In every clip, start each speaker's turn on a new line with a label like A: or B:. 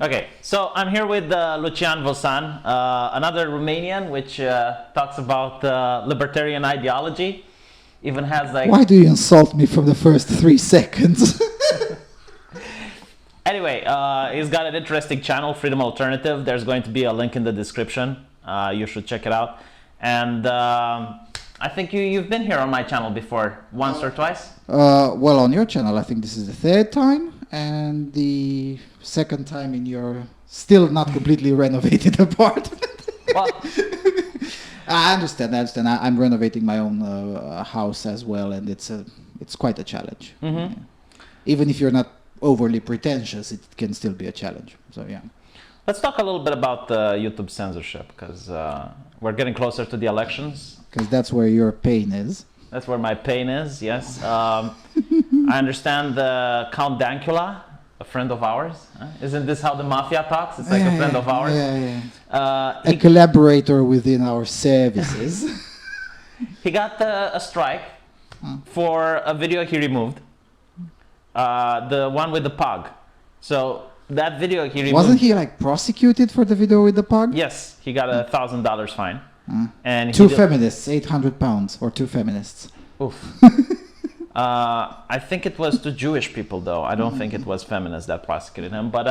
A: Okay, so I'm here with Lucian Vosan, another Romanian, which talks about libertarian ideology. Even has like.
B: Why do you insult me from the first 3 seconds?
A: Anyway, he's got an interesting channel, Freedom Alternative. There's going to be a link in the description. You should check it out. And I think you've been here on my channel before, once or twice.
B: Well, on your channel, I think this is the 3rd time, and the 2nd time in your still not completely renovated apartment.
A: Well,
B: I understand. I'm renovating my own house as well, and it's quite a challenge.
A: Mm-hmm.
B: Even if you're not overly pretentious, it can still be a challenge. So yeah.
A: Let's talk a little bit about YouTube censorship, because we're getting closer to the elections.
B: Because that's where your pain is.
A: That's where my pain is, yes. I understand Count Dankula, a friend of ours. Isn't this how the mafia talks? It's like a friend of ours.
B: A collaborator within our services.
A: He got a strike for a video he removed. The one with the pug. So that video he removed.
B: Wasn't he like prosecuted for the video with the pug?
A: Yes, he got $1,000 fine. And
B: two feminists, 800 pounds, or 2 feminists.
A: Oof. I think it was 2 Jewish people, though. I don't think it was feminists that prosecuted him. But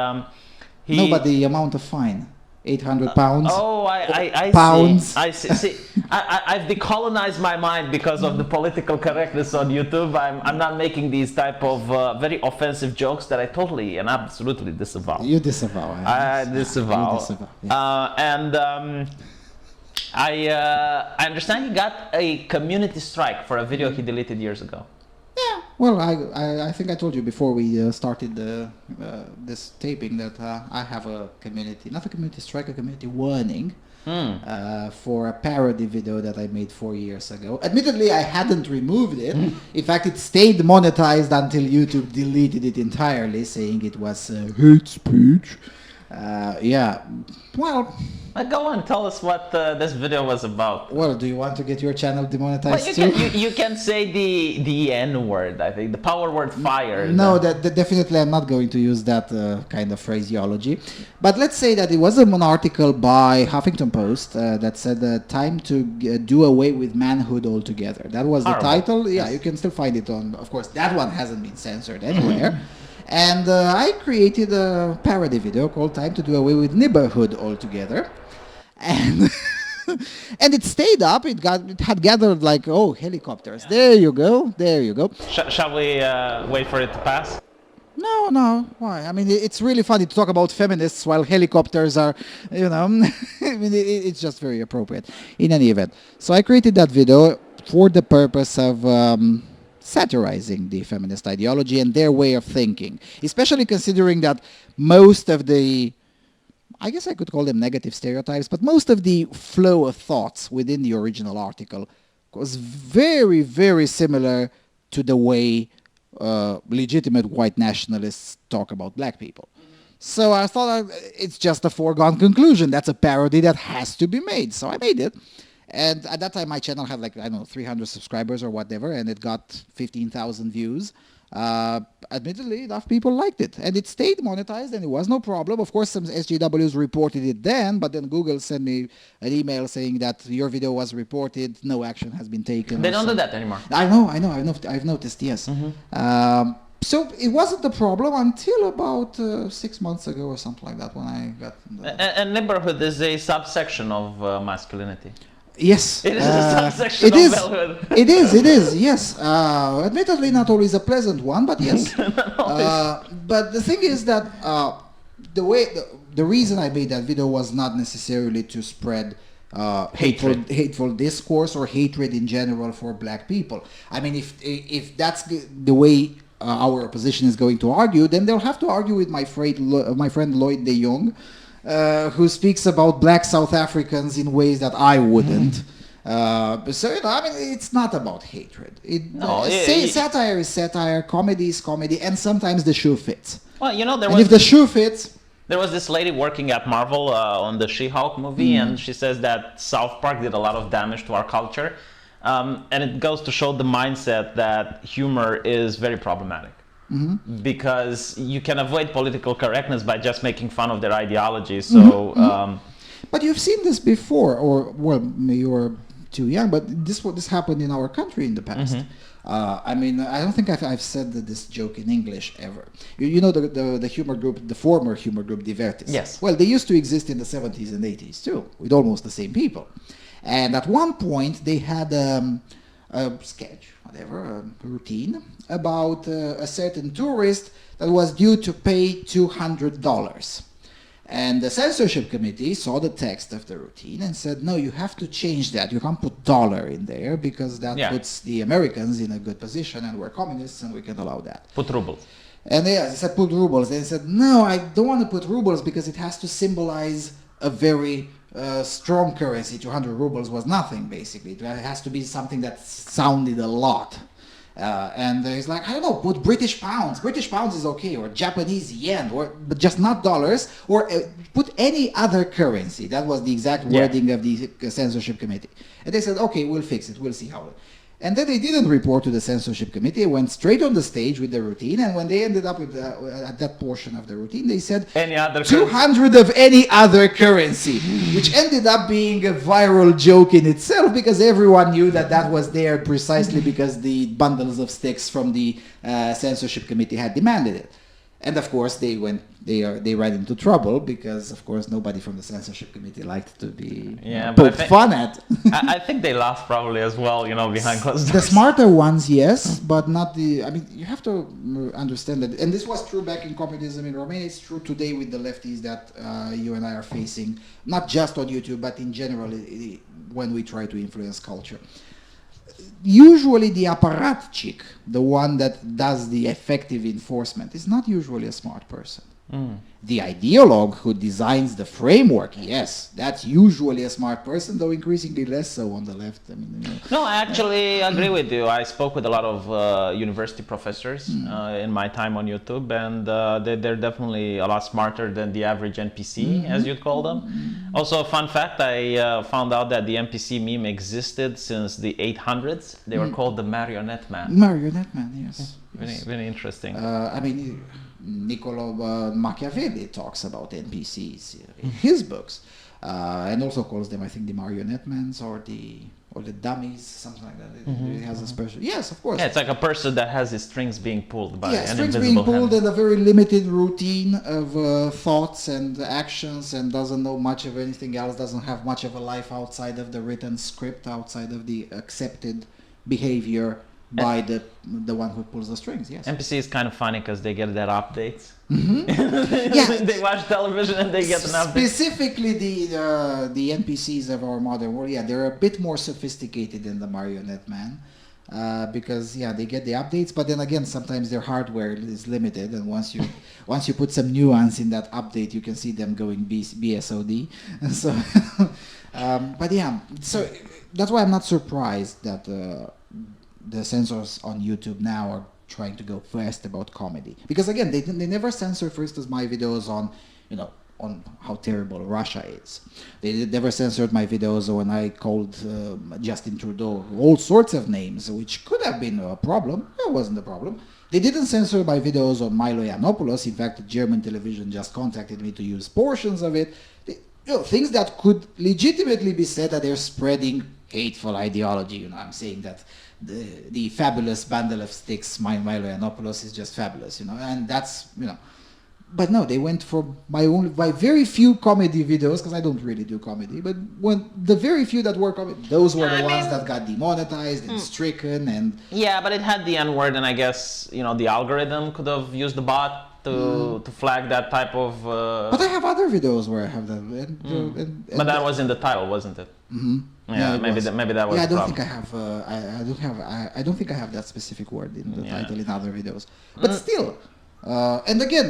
B: no, but the amount of fine, 800 pounds.
A: Oh, I
B: pounds.
A: See. I see. See, I've decolonized my mind because of the political correctness on YouTube. I'm not making these type of very offensive jokes that I totally and absolutely disavow.
B: You disavow.
A: I disavow.
B: You disavow. Yes.
A: I understand he got a community strike for a video he deleted years ago.
B: Yeah. Well, I think I told you before we started this taping that I have a community, not a community strike, a community warning for a parody video that I made 4 years ago. Admittedly, I hadn't removed it. In fact, it stayed monetized until YouTube deleted it entirely, saying it was hate speech. Yeah. Well,
A: go on, tell us what this video was about.
B: Well, do you want to get your channel demonetized
A: well,
B: too?
A: You can say the N word, I think, the power word fire.
B: No, that definitely I'm not going to use that kind of phraseology. But let's say that it was an article by Huffington Post that said time to do away with manhood altogether. That was the title. Yeah, you can still find it on, of course, that one hasn't been censored anywhere. And I created a parody video called Time to Do Away with Neighborhood Altogether. And and it stayed up. It had gathered like, oh, helicopters. Yeah. There you go. There you go.
A: Shall we wait for it to pass?
B: No. Why? I mean, it's really funny to talk about feminists while helicopters are, you know, I mean, it's just very appropriate. In any event. So I created that video for the purpose of satirizing the feminist ideology and their way of thinking, especially considering that most of the, I guess I could call them negative stereotypes, but most of the flow of thoughts within the original article was very, very similar to the way legitimate white nationalists talk about black people. So I thought it's just a foregone conclusion. That's a parody that has to be made. So I made it. And at that time, my channel had like, I don't know, 300 subscribers or whatever, and it got 15,000 views. Admittedly, enough people liked it. And it stayed monetized, and it was no problem. Of course, some SJWs reported it then, but then Google sent me an email saying that your video was reported, no action has been taken.
A: They don't do that anymore.
B: I know. I've noticed, yes. Mm-hmm. So it wasn't a problem until about 6 months ago or something like that when I got...
A: And neighborhood is a subsection of masculinity.
B: Yes.
A: It is a subsection of malehood.
B: It is, yes. Admittedly, not always a pleasant one, but yes. But the thing is that the reason I made that video was not necessarily to spread hateful discourse or hatred in general for black people. I mean, if that's the way our opposition is going to argue, then they'll have to argue with my friend Lloyd de Jong, who speaks about black South Africans in ways that I wouldn't. So, you know, I mean, it's not about hatred. Satire is satire, comedy is comedy, and sometimes the shoe fits.
A: Well, you know,
B: if the shoe fits...
A: There was this lady working at Marvel on the She-Hulk movie, and she says that South Park did a lot of damage to our culture. And it goes to show the mindset that humor is very problematic. because you can avoid political correctness by just making fun of their ideology. So,
B: But you've seen this before, or well, you're too young, but this happened in our country in the past. I mean, I don't think I've said this joke in English ever. You know the humor group, the former humor group Divertis?
A: Yes.
B: Well, they used to exist in the 70s and 80s too, with almost the same people. And at one point, they had a sketch, whatever, a routine, about a certain tourist that was due to pay $200. And the censorship committee saw the text of the routine and said, no, you have to change that. You can't put dollar in there because that puts the Americans in a good position and we're communists and we can allow that.
A: Put rubles.
B: And they said, put rubles. They said, no, I don't want to put rubles because it has to symbolize a very strong currency. 200 rubles was nothing, basically. It has to be something that sounded a lot. And he's like, I don't know, put British pounds. British pounds is okay, or Japanese yen, but just not dollars, or put any other currency. That was the exact wording of the censorship committee. And they said, okay, we'll fix it. We'll see how. And then they didn't report to the censorship committee. They went straight on the stage with the routine. And when they ended up with at that portion of the routine, they said
A: any other
B: 200 of any other currency, which ended up being a viral joke in itself because everyone knew that that was there precisely because the bundles of sticks from the censorship committee had demanded it. And of course, they ran into trouble because, of course, nobody from the censorship committee liked to be poked fun at.
A: I think they laughed probably as well, you know, behind closed doors.
B: The smarter ones, yes, but not the. I mean, you have to understand that, and this was true back in communism in Romania. It's true today with the lefties that you and I are facing, not just on YouTube, but in general when we try to influence culture. Usually the apparatchik, the one that does the effective enforcement, is not usually a smart person. The ideologue who designs the framework, yes, that's usually a smart person, though increasingly less so on the left. I mean,
A: No, I actually agree with you. I spoke with a lot of university professors in my time on YouTube, and they're definitely a lot smarter than the average NPC, as you'd call them. Also, a fun fact, I found out that the NPC meme existed since the 800s. They were called the marionette man.
B: Marionette man, yes.
A: Very interesting.
B: I mean, Niccolo Machiavelli talks about NPCs in his books, and also calls them, I think, the marionette men or the dummies, something like that. It has a special. Yes, of course.
A: Yeah, it's like a person that has his strings being pulled by an
B: strings
A: invisible
B: being pulled
A: hand.
B: and a very limited routine of thoughts and actions, and doesn't know much of anything else. Doesn't have much of a life outside of the written script, outside of the accepted behavior by the one who pulls the strings. Yes.
A: NPC is kind of funny because they get their updates.
B: Yeah.
A: They watch television and they get an update.
B: Specifically, the NPCs of our modern world, they're a bit more sophisticated than the marionette man, because they get the updates. But then again, sometimes their hardware is limited, and once you put some nuance in that update, you can see them going BSOD. So, so that's why I'm not surprised that the censors on YouTube now are trying to go first about comedy, because again they never censor, for instance, my videos on how terrible Russia is. They never censored my videos when I called Justin Trudeau all sorts of names, which could have been a problem. It wasn't a problem. They didn't censor my videos on Milo Yiannopoulos. In fact, German television just contacted me to use portions of it. Things that could legitimately be said that they're spreading hateful ideology. I'm saying that the fabulous bundle of sticks, Milo Yiannopoulos, is just fabulous, and that's, But no, they went for my very few comedy videos, because I don't really do comedy, but when the very few that were comedy, those were the ones that got demonetized and stricken, and...
A: Yeah, but it had the N-word, and I guess, the algorithm could have used the bot to flag that type of...
B: But I have other videos where I have that.
A: But that was in the title, wasn't it?
B: Mm-hmm.
A: Yeah, maybe that was.
B: Yeah, I don't think I have. I don't think I have that specific word in the title in other videos. But still, and again,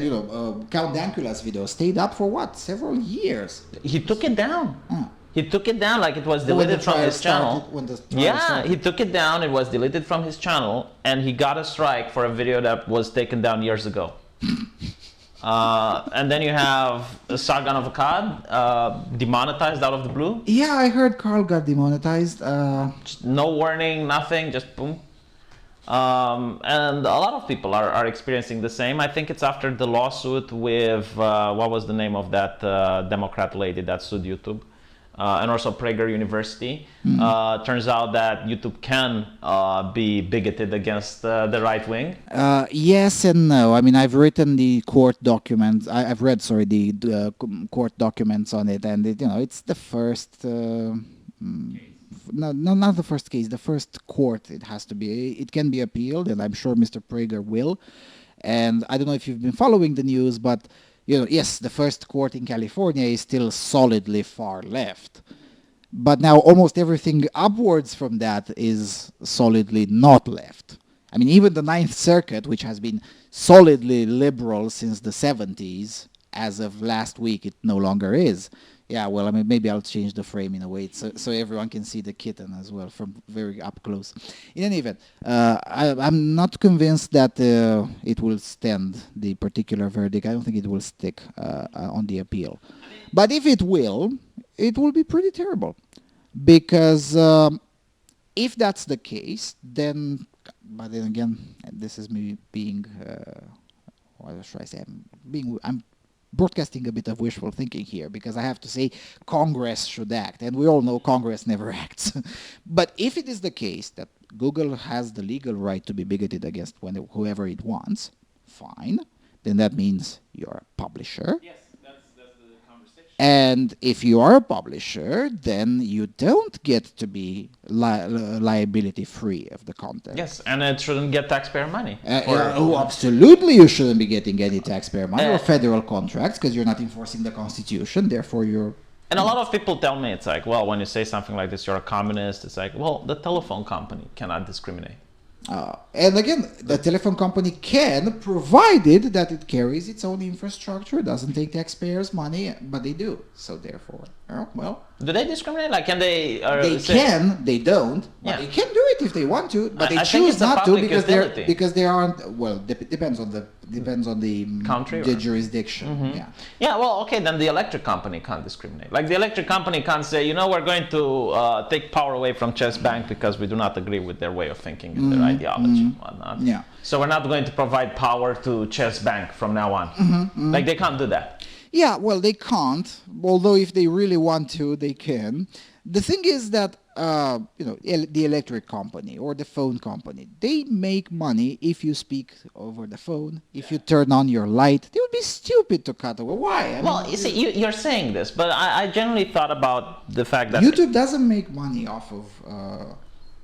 B: Count Dankula's video stayed up for what? Several years.
A: He took it down. He took it down like it was deleted from his channel. He took it down. It was deleted from his channel, and he got a strike for a video that was taken down years ago. And then you have Sargon of Akkad, demonetized out of the blue.
B: Yeah, I heard Carl got demonetized.
A: No warning, nothing, just boom. And a lot of people are experiencing the same. I think it's after the lawsuit with, what was the name of that Democrat lady that sued YouTube? And also Prager University. Turns out that YouTube can be bigoted against the right wing.
B: Yes and no. I mean, I've written the court documents. I've read, sorry, the court documents on it, and it's the first. No, not the first case. The first court. It has to be. It can be appealed, and I'm sure Mr. Prager will. And I don't know if you've been following the news, but yes, the first court in California is still solidly far left. But now almost everything upwards from that is solidly not left. I mean, even the Ninth Circuit, which has been solidly liberal since the 70s, as of last week, it no longer is. Yeah, well, I mean, maybe I'll change the frame in a way so everyone can see the kitten as well from very up close. In any event, I'm not convinced that it will stand, the particular verdict. I don't think it will stick on the appeal. But if it will be pretty terrible. Because if that's the case, then, but then again, this is me being, what should I say, I'm broadcasting a bit of wishful thinking here, because I have to say Congress should act, and we all know Congress never acts. But if it is the case that Google has the legal right to be bigoted against whoever it wants, fine, then that means you're a publisher.
A: Yes, that's the conversation.
B: And if you are a publisher, then you don't get to be liability free of the content.
A: Yes, and it shouldn't get taxpayer money.
B: Absolutely, you shouldn't be getting any taxpayer money or federal contracts, because you're not enforcing the Constitution. Therefore, you're.
A: And a lot of people tell me, it's like, well, when you say something like this, you're a communist. It's like, well, the telephone company cannot discriminate.
B: And again, the telephone company can, provided that it carries its own infrastructure, doesn't take taxpayers' money, but they do. So therefore, well.
A: Do they discriminate? Like, can they?
B: They don't. But they can do it if they want to, but they choose not to because they aren't. Well, depends on the
A: country,
B: the jurisdiction. Mm-hmm. Yeah.
A: Yeah. Well, okay. Then the electric company can't discriminate. Like the electric company can't say, we're going to take power away from Chess Bank because we do not agree with their way of thinking and their ideology and whatnot.
B: Yeah.
A: So we're not going to provide power to Chess Bank from now on. Like they can't do that.
B: Yeah, well, they can't, although if they really want to, they can. The thing is that, the electric company or the phone company, they make money if you speak over the phone, if you turn on your light. They would be stupid to cut away. Why?
A: You see, you're saying this, but I generally thought about the fact that
B: YouTube doesn't make money off of,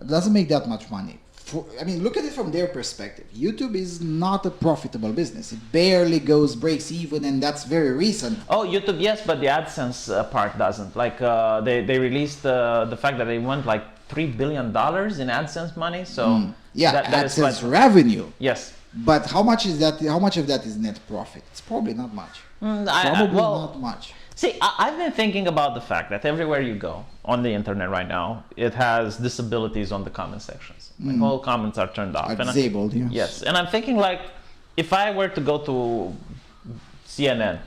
B: doesn't make that much money. Look at it from their perspective. YouTube is not a profitable business. It barely breaks even, and that's very recent.
A: Oh, YouTube, yes, but the AdSense part doesn't. Like, they released the fact that they won like $3 billion in AdSense money. So
B: AdSense revenue.
A: Yes.
B: But how much is that? How much of that is net profit? It's probably not much. Not much.
A: See, I've been thinking about the fact that everywhere you go on the internet right now, it has disabilities on the comment sections. Like all comments are turned off.
B: Disabled, yes.
A: Yes, and I'm thinking like, if I were to go to CNN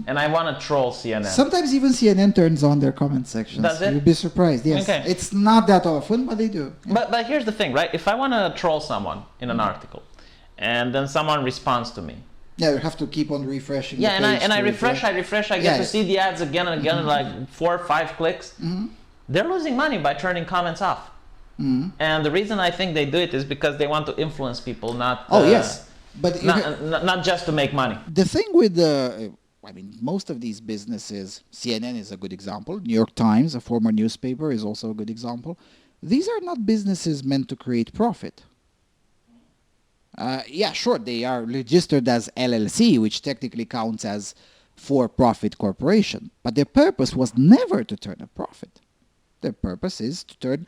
A: and I want to troll CNN.
B: Sometimes even CNN turns on their comment sections.
A: Does it?
B: You'd be surprised, yes.
A: Okay.
B: It's not that often, but they do.
A: Yeah. But here's the thing, right? If I want to troll someone in an article and then someone responds to me,
B: yeah, you have to keep on refreshing.
A: Yeah, and I refresh. I get to see the ads again and again, like 4 or 5 clicks. They're losing money by turning comments off. And the reason I think they do it is because they want to influence people, not.
B: Yes, but
A: not just to make money.
B: The thing with most of these businesses, CNN is a good example. New York Times, a former newspaper, is also a good example. These are not businesses meant to create profit. Sure, they are registered as LLC, which technically counts as for-profit corporation. But their purpose was never to turn a profit. Their purpose is to turn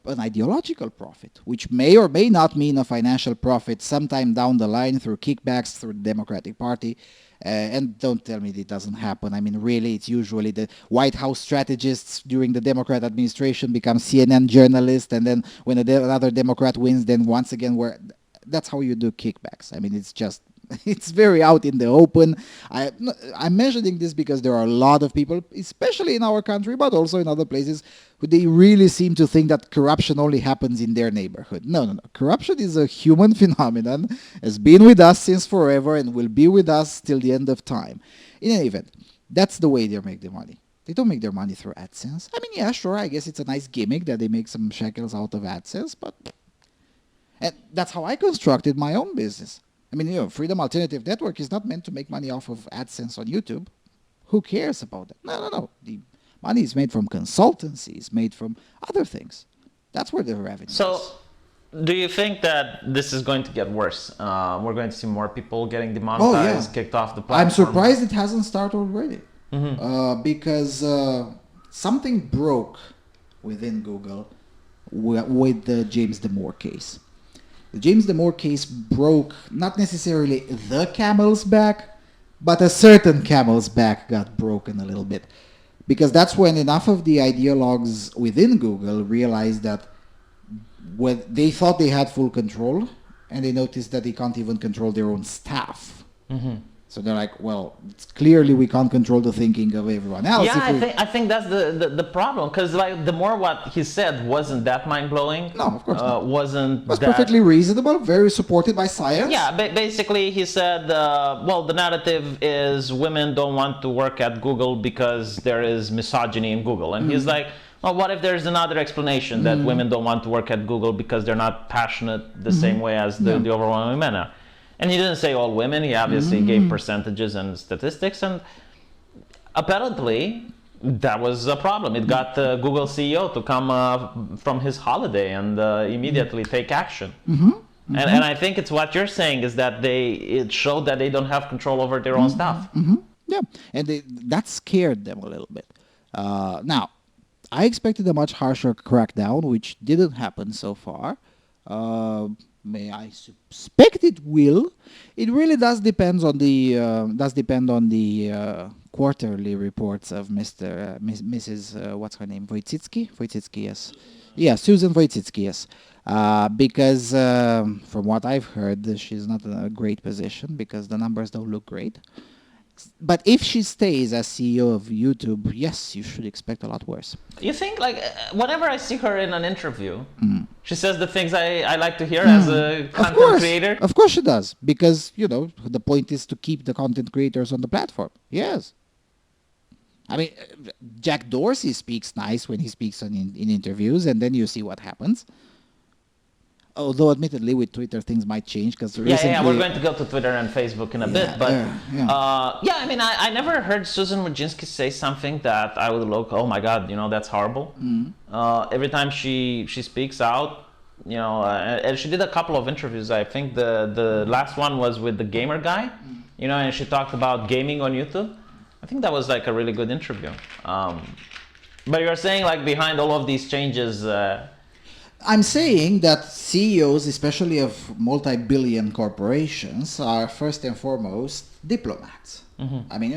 B: an ideological profit, which may or may not mean a financial profit sometime down the line through kickbacks through the Democratic Party. And don't tell me it doesn't happen. I mean, really, it's usually the White House strategists during the Democrat administration become CNN journalists, and then when another Democrat wins, then once again that's how you do kickbacks. I mean, it's just It's very out in the open. I'm mentioning this because there are a lot of people, especially in our country, but also in other places, who they really seem to think that corruption only happens in their neighborhood. No, no, no. Corruption is a human phenomenon, has been with us since forever, and will be with us till the end of time. In any event, that's the way they make their money. They don't make their money through AdSense. I mean, yeah, sure, I guess it's a nice gimmick that they make some shekels out of AdSense, but... And that's how I constructed my own business. I mean, Freedom Alternative Network is not meant to make money off of AdSense on YouTube. Who cares about that? No, no, no. The money is made from consultancy. It's made from other things. That's where the revenue is.
A: So, do you think that this is going to get worse? We're going to see more people getting demonetized, kicked off the platform?
B: I'm surprised it hasn't started already. Because something broke within Google with the James Damore case. The James Damore case broke not necessarily the camel's back, but a certain camel's back got broken a little bit. Because that's when enough of the ideologues within Google realized that when they thought they had full control, and they noticed that they can't even control their own staff. So they're like, well, it's clearly we can't control the thinking of everyone else.
A: Yeah, I think that's the problem, because like the more what he said wasn't that mind blowing.
B: No, of course not.
A: Wasn't
B: It was
A: that
B: perfectly reasonable, very supported by science.
A: Yeah, basically he said, well, the narrative is women don't want to work at Google because there is misogyny in Google, and he's like, well, what if there's another explanation that women don't want to work at Google because they're not passionate the same way as the overwhelming men are? And he didn't say all women, he obviously gave percentages and statistics, and apparently that was a problem. It got the Google CEO to come from his holiday and immediately take action. And I think it's what you're saying is that it showed that they don't have control over their own stuff.
B: Yeah, and that scared them a little bit. Now, I expected a much harsher crackdown, which didn't happen so far. May I suspect it will. It really does depend on the quarterly reports of Mrs. What's her name? Wojcicki? Wojcicki, yes. Yeah, Susan Wojcicki, yes. Because from what I've heard, she's not in a great position because the numbers don't look great. But if she stays as CEO of YouTube, yes, you should expect a lot worse.
A: You think, like, whenever I see her in an interview, she says the things I like to hear as a content creator?
B: Of course she does. Because, the point is to keep the content creators on the platform. Yes. I mean, Jack Dorsey speaks nice when he speaks in interviews, and then you see what happens. Although, admittedly, with Twitter, things might change because recently...
A: Yeah, we're going to go to Twitter and Facebook in a bit. But, I mean, I never heard Susan Wojcicki say something that I would look, oh my God, that's horrible. Every time she speaks out, and she did a couple of interviews. I think the last one was with the gamer guy, and she talked about gaming on YouTube. I think that was like a really good interview. But you're saying, like, behind all of these changes...
B: I'm saying that CEOs, especially of multi-billion corporations, are first and foremost diplomats. I mean,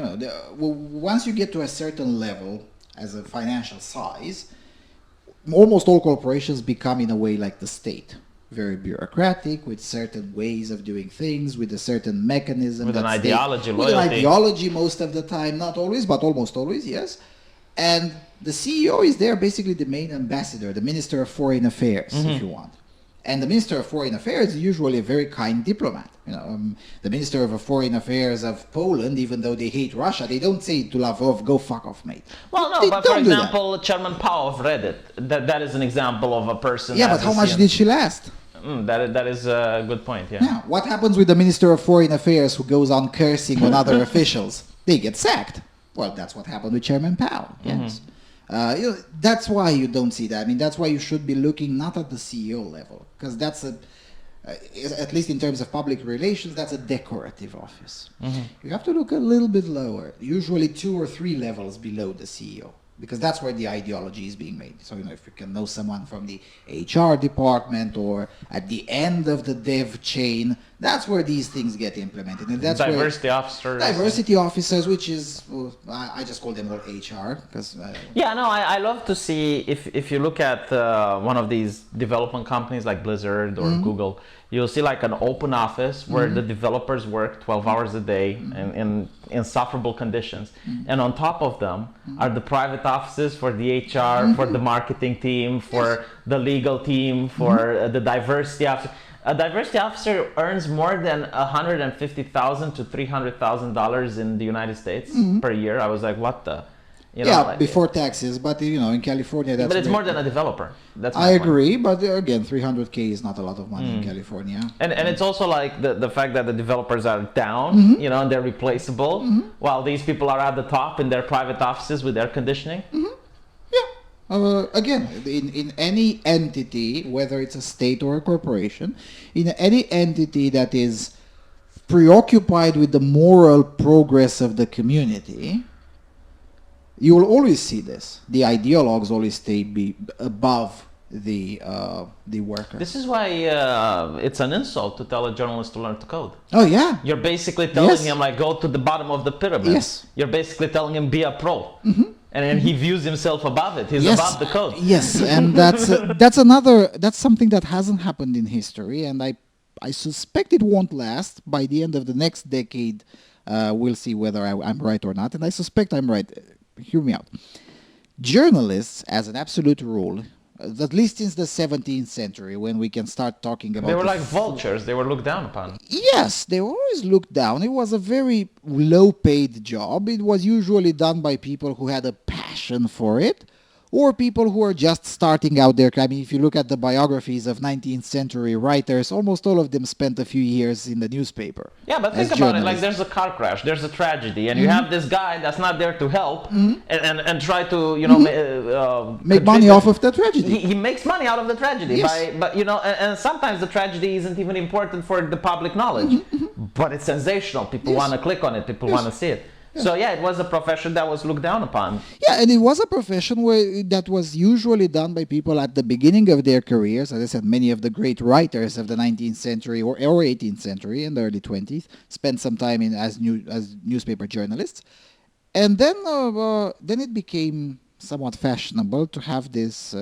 B: once you get to a certain level as a financial size, almost all corporations become in a way like the state. Very bureaucratic, with certain ways of doing things, with a certain mechanism.
A: With an ideology, loyalty.
B: With an ideology most of the time, not always, but almost always, yes. And the CEO is there basically the main ambassador, the Minister of Foreign Affairs, if you want. And the Minister of Foreign Affairs is usually a very kind diplomat. The Minister of Foreign Affairs of Poland, even though they hate Russia, they don't say to Lavrov, go fuck off, mate.
A: Well, no, but for example, Chairman Powell of Reddit, that is an example of a person...
B: Yeah, but how much did she last?
A: That is a good point,
B: yeah. What happens with the Minister of Foreign Affairs who goes on cursing on other officials? They get sacked. Well, that's what happened with Chairman Powell. Yes. That's why you don't see that. I mean, that's why you should be looking not at the CEO level, because that's at least in terms of public relations, that's a decorative office. You have to look a little bit lower, usually 2 or 3 levels below the CEO, because that's where the ideology is being made. So, if you can know someone from the HR department or at the end of the dev chain, That's where these things get implemented, and that's
A: Diversity officers.
B: diversity officers, which is I just call them all HR because
A: Yeah, no, I love to see if you look at one of these development companies like Blizzard or Google, you'll see like an open office where the developers work 12 hours a day in insufferable conditions, and on top of them are the private offices for the HR, for the marketing team, for the legal team, for the diversity officer. A diversity officer earns more than $150,000 to $300,000 in the United States per year. I was like, what the? You know, like,
B: before taxes, but in California, that's.
A: but it's more than a developer. That's
B: I
A: my point.
B: agree, but again, $300K is not a lot of money in California.
A: And it's also like the fact that the developers are down, and they're replaceable, while these people are at the top in their private offices with air conditioning.
B: Again, in any entity, whether it's a state or a corporation, in any entity that is preoccupied with the moral progress of the community, you will always see this. The ideologues always stay above the worker.
A: This is why it's an insult to tell a journalist to learn to code.
B: Oh yeah.
A: You're basically telling him like go to the bottom of the pyramid.
B: Yes.
A: You're basically telling him be a pro. And then he views himself above it. He's above the code.
B: Yes, and that's something that hasn't happened in history, and I suspect it won't last. By the end of the next decade, we'll see whether I'm right or not, and I suspect I'm right. Hear me out. Journalists, as an absolute rule, at least since the 17th century, when we can start talking about...
A: They were like vultures. They were looked down upon.
B: Yes, they were always looked down. It was a very low-paid job. It was usually done by people who had a passion for it, or people who are just starting out their... I mean, if you look at the biographies of 19th century writers, almost all of them spent a few years in the newspaper.
A: Yeah, but think about it. Like, there's a car crash, there's a tragedy, and you have this guy that's not there to help and try to,
B: make money off of the tragedy.
A: He makes money out of the tragedy.
B: Yes.
A: But and sometimes the tragedy isn't even important for the public knowledge, but it's sensational. People want to click on it. People want to see it. So yeah, it was a profession that was looked down upon.
B: Yeah, and it was a profession that was usually done by people at the beginning of their careers. As I said, many of the great writers of the 19th century or 18th century and the early 20th spent some time as newspaper journalists. And then it became somewhat fashionable to have this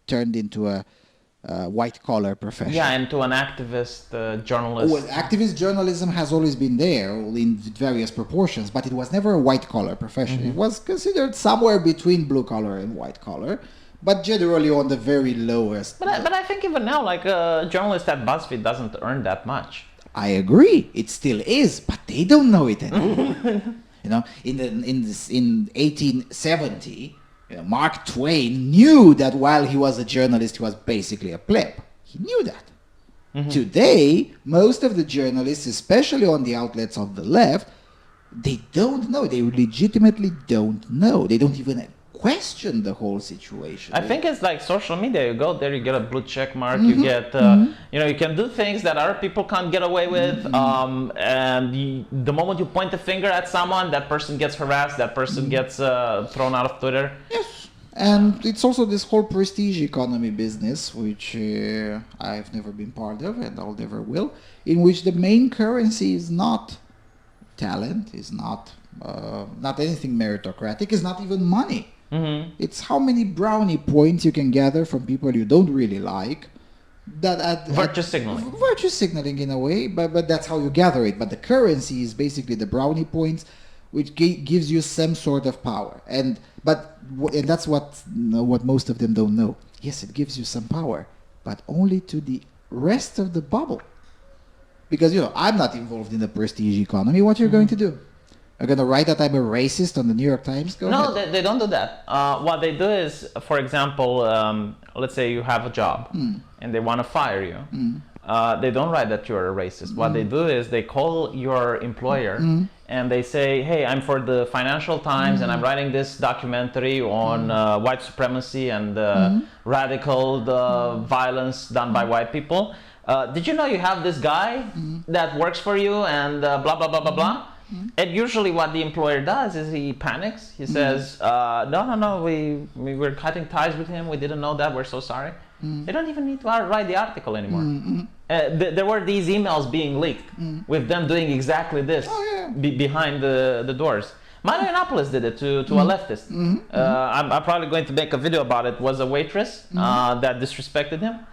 B: turned into a white-collar profession.
A: Yeah, and to an activist journalist.
B: Well, activist journalism has always been there in various proportions, but it was never a white-collar profession. It was considered somewhere between blue-collar and white-collar, but generally on the very lowest.
A: But I think even now, like a journalist at BuzzFeed doesn't earn that much.
B: I agree. It still is, but they don't know it anymore. In 1870... Mark Twain knew that while he was a journalist, he was basically a pleb. He knew that. Today, most of the journalists, especially on the outlets of the left, they don't know. They legitimately don't know. They don't even question the whole situation.
A: I think it's like social media. You go there, you get a blue check mark. You get, you can do things that other people can't get away with. And the moment you point the finger at someone, that person gets harassed. That person gets thrown out of Twitter.
B: Yes. And it's also this whole prestige economy business, which I've never been part of and I'll never will, in which the main currency is not talent, is not anything meritocratic, is not even money. It's how many brownie points you can gather from people you don't really like.
A: Virtue signaling.
B: Virtue signaling in a way, but that's how you gather it. But the currency is basically the brownie points, which gives you some sort of power. And that's what most of them don't know. Yes, it gives you some power, but only to the rest of the bubble. Because I'm not involved in the prestige economy. What you're going to do? Are going to write that I'm a racist on the New York Times?
A: No, they don't do that. What they do is, for example, let's say you have a job and they want to fire you. They don't write that you're a racist. What they do is they call your employer and they say, hey, I'm for the Financial Times and I'm writing this documentary on white supremacy and radical violence done by white people. Did you know you have this guy that works for you and blah, blah, blah, blah, blah? And usually what the employer does is he panics. He says, no, we were cutting ties with him. We didn't know that. We're so sorry. They don't even need to write the article anymore. There were these emails being leaked with them doing exactly this behind the doors. Mano Yiannopoulos did it to a leftist. I'm probably going to make a video about it. Was a waitress that disrespected him.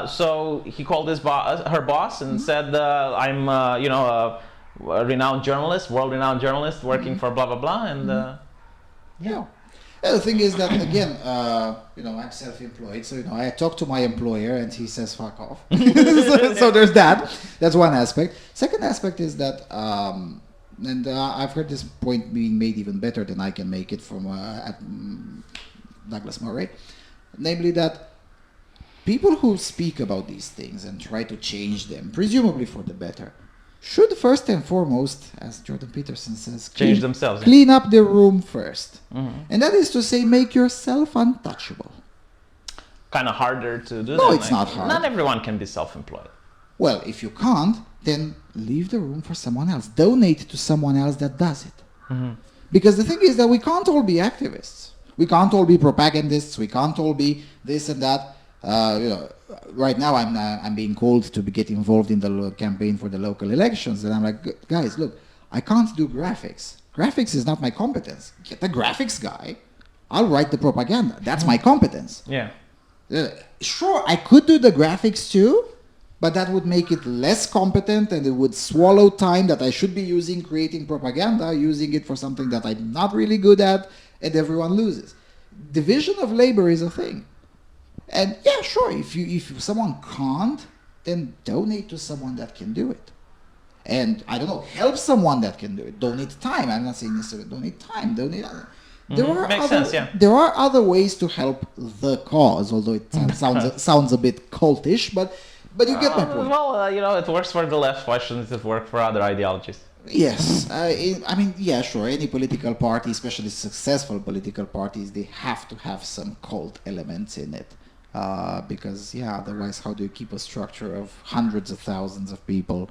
A: So he called her boss and said, I'm a renowned journalist, world-renowned journalist working for blah, blah, blah. And
B: Yeah, the thing is that, again, I'm self-employed, so, I talk to my employer and he says, fuck off. So there's that. That's one aspect. Second aspect is that, I've heard this point being made even better than I can make it from Douglas Murray. Namely that people who speak about these things and try to change them, presumably for the better, should first and foremost, as Jordan Peterson says,
A: change themselves.
B: Clean up the room first. And that is to say, make yourself untouchable.
A: Kind of harder to do that.
B: No, it's not hard.
A: Not everyone can be self-employed.
B: Well, if you can't, then leave the room for someone else. Donate to someone else that does it. Because the thing is that we can't all be activists. We can't all be propagandists. We can't all be this and that. Right now I'm being called to get involved in the campaign for the local elections, and I'm like, guys, look, I can't do graphics. Graphics is not my competence. Get the graphics guy. I'll write the propaganda. That's my competence.
A: Yeah.
B: Sure, I could do the graphics too, but that would make it less competent, and it would swallow time that I should be using creating propaganda, using it for something that I'm not really good at, and everyone loses. Division of labor is a thing. And yeah, sure, if someone can't, then donate to someone that can do it. And I don't know, help someone that can do it. Donate time. I'm not saying necessarily donate time. Donate.
A: Makes sense, yeah.
B: There are other ways to help the cause, although it sounds a bit cultish, but you get my point.
A: Well, it works for the left. Why shouldn't it work for other ideologies?
B: Yes, yeah, sure. Any political party, especially successful political parties, they have to have some cult elements in it. Because otherwise how do you keep a structure of hundreds of thousands of people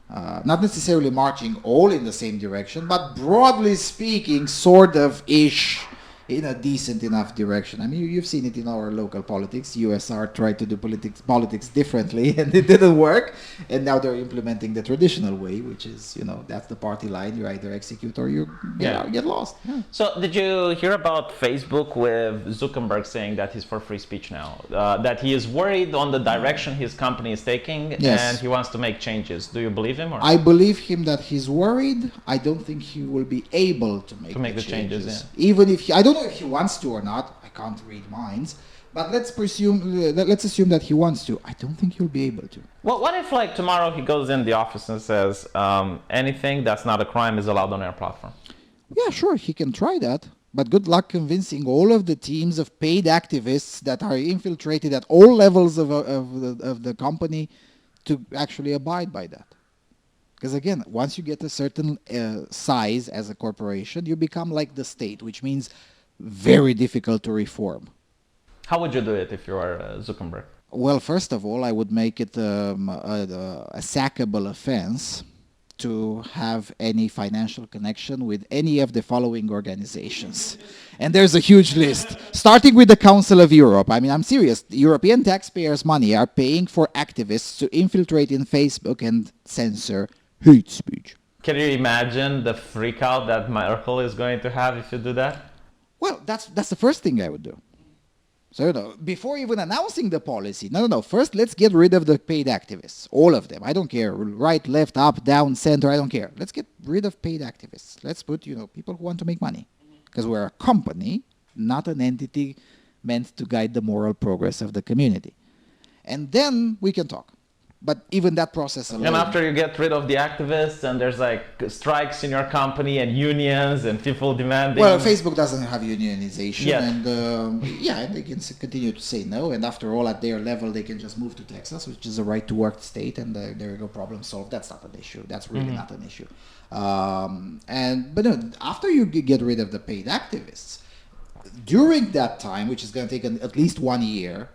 B: not necessarily marching all in the same direction, but broadly speaking sort of ish in a decent enough direction. I mean, you've seen it in our local politics. USR tried to do politics differently and it didn't work, and now they're implementing the traditional way, which is, that's the party line. You either execute or you get lost.
A: So did you hear about Facebook with Zuckerberg saying that he's for free speech now, that he is worried on the direction his company is taking, and he wants to make changes? Do you believe him? Or?
B: I believe him that he's worried. I don't think he will be able to make the changes. Even if I don't know if he wants to or not. I can't read minds, but let's assume that he wants to. I don't think he'll be able to.
A: Well, what if tomorrow he goes in the office and says anything that's not a crime is allowed on our platform?
B: Yeah, sure, he can try that, but good luck convincing all of the teams of paid activists that are infiltrated at all levels of the company to actually abide by that. Because again, once you get a certain size as a corporation, you become like the state, which means very difficult to reform.
A: How would you do it if you are Zuckerberg?
B: Well, first of all, I would make it a sackable offense to have any financial connection with any of the following organizations. And there's a huge list, starting with the Council of Europe. I mean, I'm serious. European taxpayers' money are paying for activists to infiltrate in Facebook and censor hate speech.
A: Can you imagine the freak out that Merkel is going to have if you do that?
B: Well, that's the first thing I would do. So, before even announcing the policy, no. First, let's get rid of the paid activists. All of them. I don't care. Right, left, up, down, center. I don't care. Let's get rid of paid activists. Let's put, people who want to make money. Because we're a company, not an entity meant to guide the moral progress of the community. And then we can talk. But even that process alone...
A: And after you get rid of the activists and there's strikes in your company and unions and people demanding...
B: Well, Facebook doesn't have unionization and they can continue to say no. And after all, at their level, they can just move to Texas, which is a right-to-work state, and there you go, problem solved. That's not an issue. That's really not an issue. But after you get rid of the paid activists, during that time, which is going to take at least 1 year,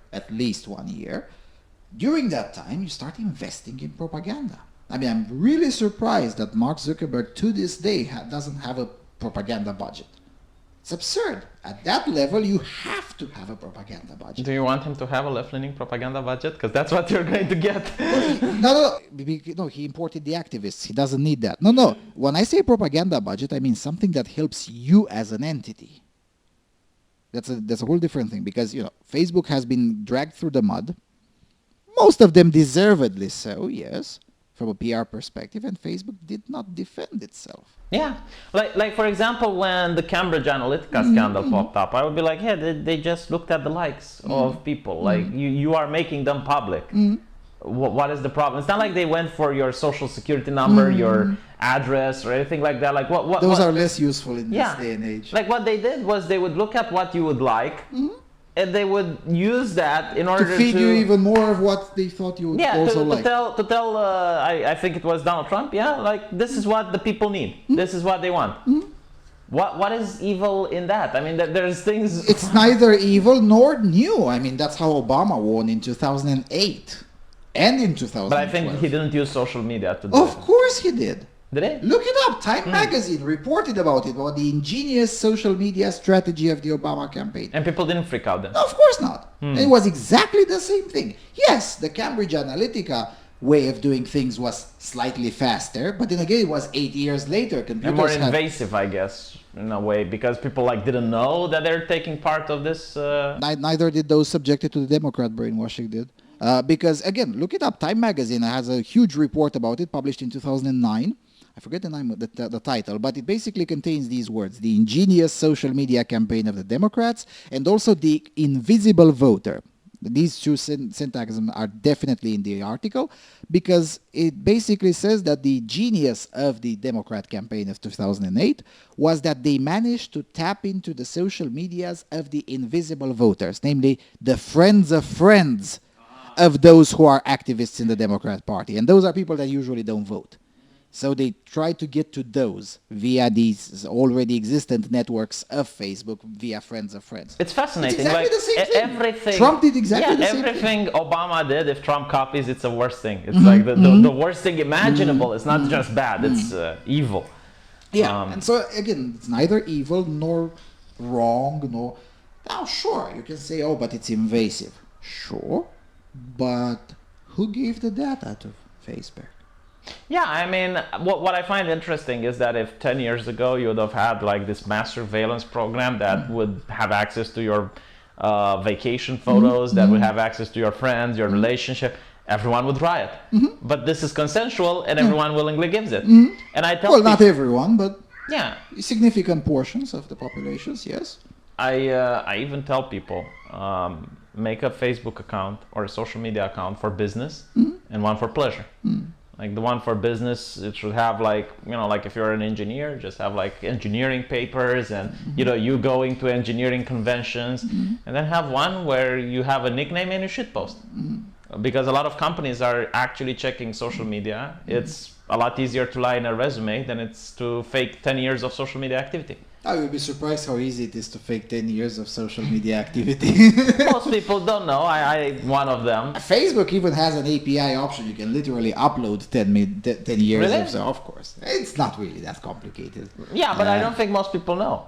B: during that time, you start investing in propaganda. I mean, I'm really surprised that Mark Zuckerberg to this day doesn't have a propaganda budget. It's absurd. At that level, you have to have a propaganda budget.
A: Do you want him to have a left-leaning propaganda budget? Because that's what you're going to get.
B: No, he imported the activists. He doesn't need that. No. When I say propaganda budget, I mean something that helps you as an entity. That's a whole different thing, because Facebook has been dragged through the mud. Most of them deservedly so, yes, from a PR perspective, and Facebook did not defend itself.
A: Yeah, like for example, when the Cambridge Analytica scandal popped up, I would be like, yeah, they just looked at the likes of people. Like you are making them public. What is the problem? It's not like they went for your social security number, your address, or anything like that. Like what?
B: Those are less useful in this day and age.
A: Like what they did was they would look at what you would like. And they would use that in order
B: to feed you even more of what they thought you would also like.
A: To tell I think it was Donald Trump, like this is what the people need. This is what they want. What is evil in that? I mean, there's things...
B: It's neither evil nor new. I mean, that's how Obama won in 2008 and in 2012.
A: But I think he didn't use social media to do it.
B: Of course he did.
A: Did he?
B: Look it up. Time magazine reported about the ingenious social media strategy of the Obama campaign.
A: And people didn't freak out then?
B: No, of course not. It was exactly the same thing. Yes, the Cambridge Analytica way of doing things was slightly faster, but then again, it was 8 years later. Computers
A: and more invasive, I guess, in a way, because people didn't know that they're taking part of this.
B: Neither did those subjected to the Democrat brainwashing did. Because again, look it up. Time magazine has a huge report about it, published in 2009. I forget the name of the title, but it basically contains these words: the ingenious social media campaign of the Democrats, and also the invisible voter. These two syntagms are definitely in the article, because it basically says that the genius of the Democrat campaign of 2008 was that they managed to tap into the social medias of the invisible voters, namely the friends of those who are activists in the Democrat Party. And those are people that usually don't vote. So they try to get to those via these already existent networks of Facebook, via friends of friends.
A: It's fascinating.
B: It's exactly the same thing.
A: Everything.
B: Trump did exactly the same thing.
A: Everything Obama did, if Trump copies, it's the worst thing. It's like the worst thing imaginable. It's not just bad, it's evil.
B: Yeah, and so again, it's neither evil nor wrong, nor... Now, sure, you can say, oh, but it's invasive. Sure, but who gave the data to Facebook?
A: Yeah, I mean, what I find interesting is that if 10 years ago you would have had this mass surveillance program that would have access to your vacation photos, that would have access to your friends, your relationship, everyone would riot. But this is consensual and everyone willingly gives it. And I tell
B: well, not everyone, but
A: yeah,
B: significant portions of the populations, yes.
A: I even tell people, make a Facebook account or a social media account for business and one for pleasure. Like the one for business, it should have if you're an engineer, just have engineering papers and you going to engineering conventions, and then have one where you have a nickname and you shitpost. Because a lot of companies are actually checking social media. It's a lot easier to lie in a resume than it's to fake 10 years of social media activity.
B: I would be surprised how easy it is to fake 10 years of social media activity.
A: Most people don't know. I one of them.
B: Facebook even has an API option. You can literally upload 10 years
A: Really?
B: of so, of course. It's not really that complicated.
A: Yeah, but I don't think most people know.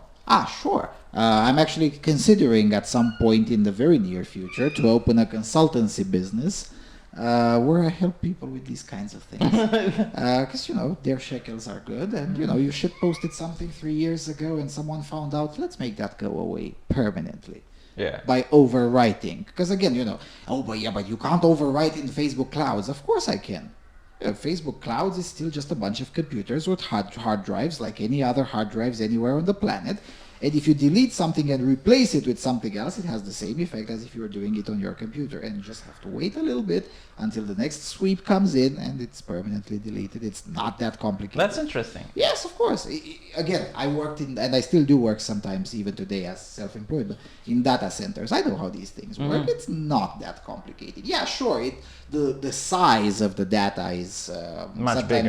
B: Sure. I'm actually considering at some point in the very near future to open a consultancy business where I help people with these kinds of things. Because, their shekels are good, and, you shitposted something 3 years ago and someone found out, let's make that go away permanently.
A: Yeah.
B: By overwriting. Because again, but you can't overwrite in Facebook clouds. Of course I can. Facebook clouds is still just a bunch of computers with hard drives, like any other hard drives anywhere on the planet. And if you delete something and replace it with something else, it has the same effect as if you were doing it on your computer. And you just have to wait a little bit until the next sweep comes in and it's permanently deleted. It's not that complicated.
A: That's interesting.
B: Yes, of course. Again, I worked in, and I still do work sometimes, even today as self-employed, but in data centers. I know how these things work. It's not that complicated. Yeah, sure. The size of the data is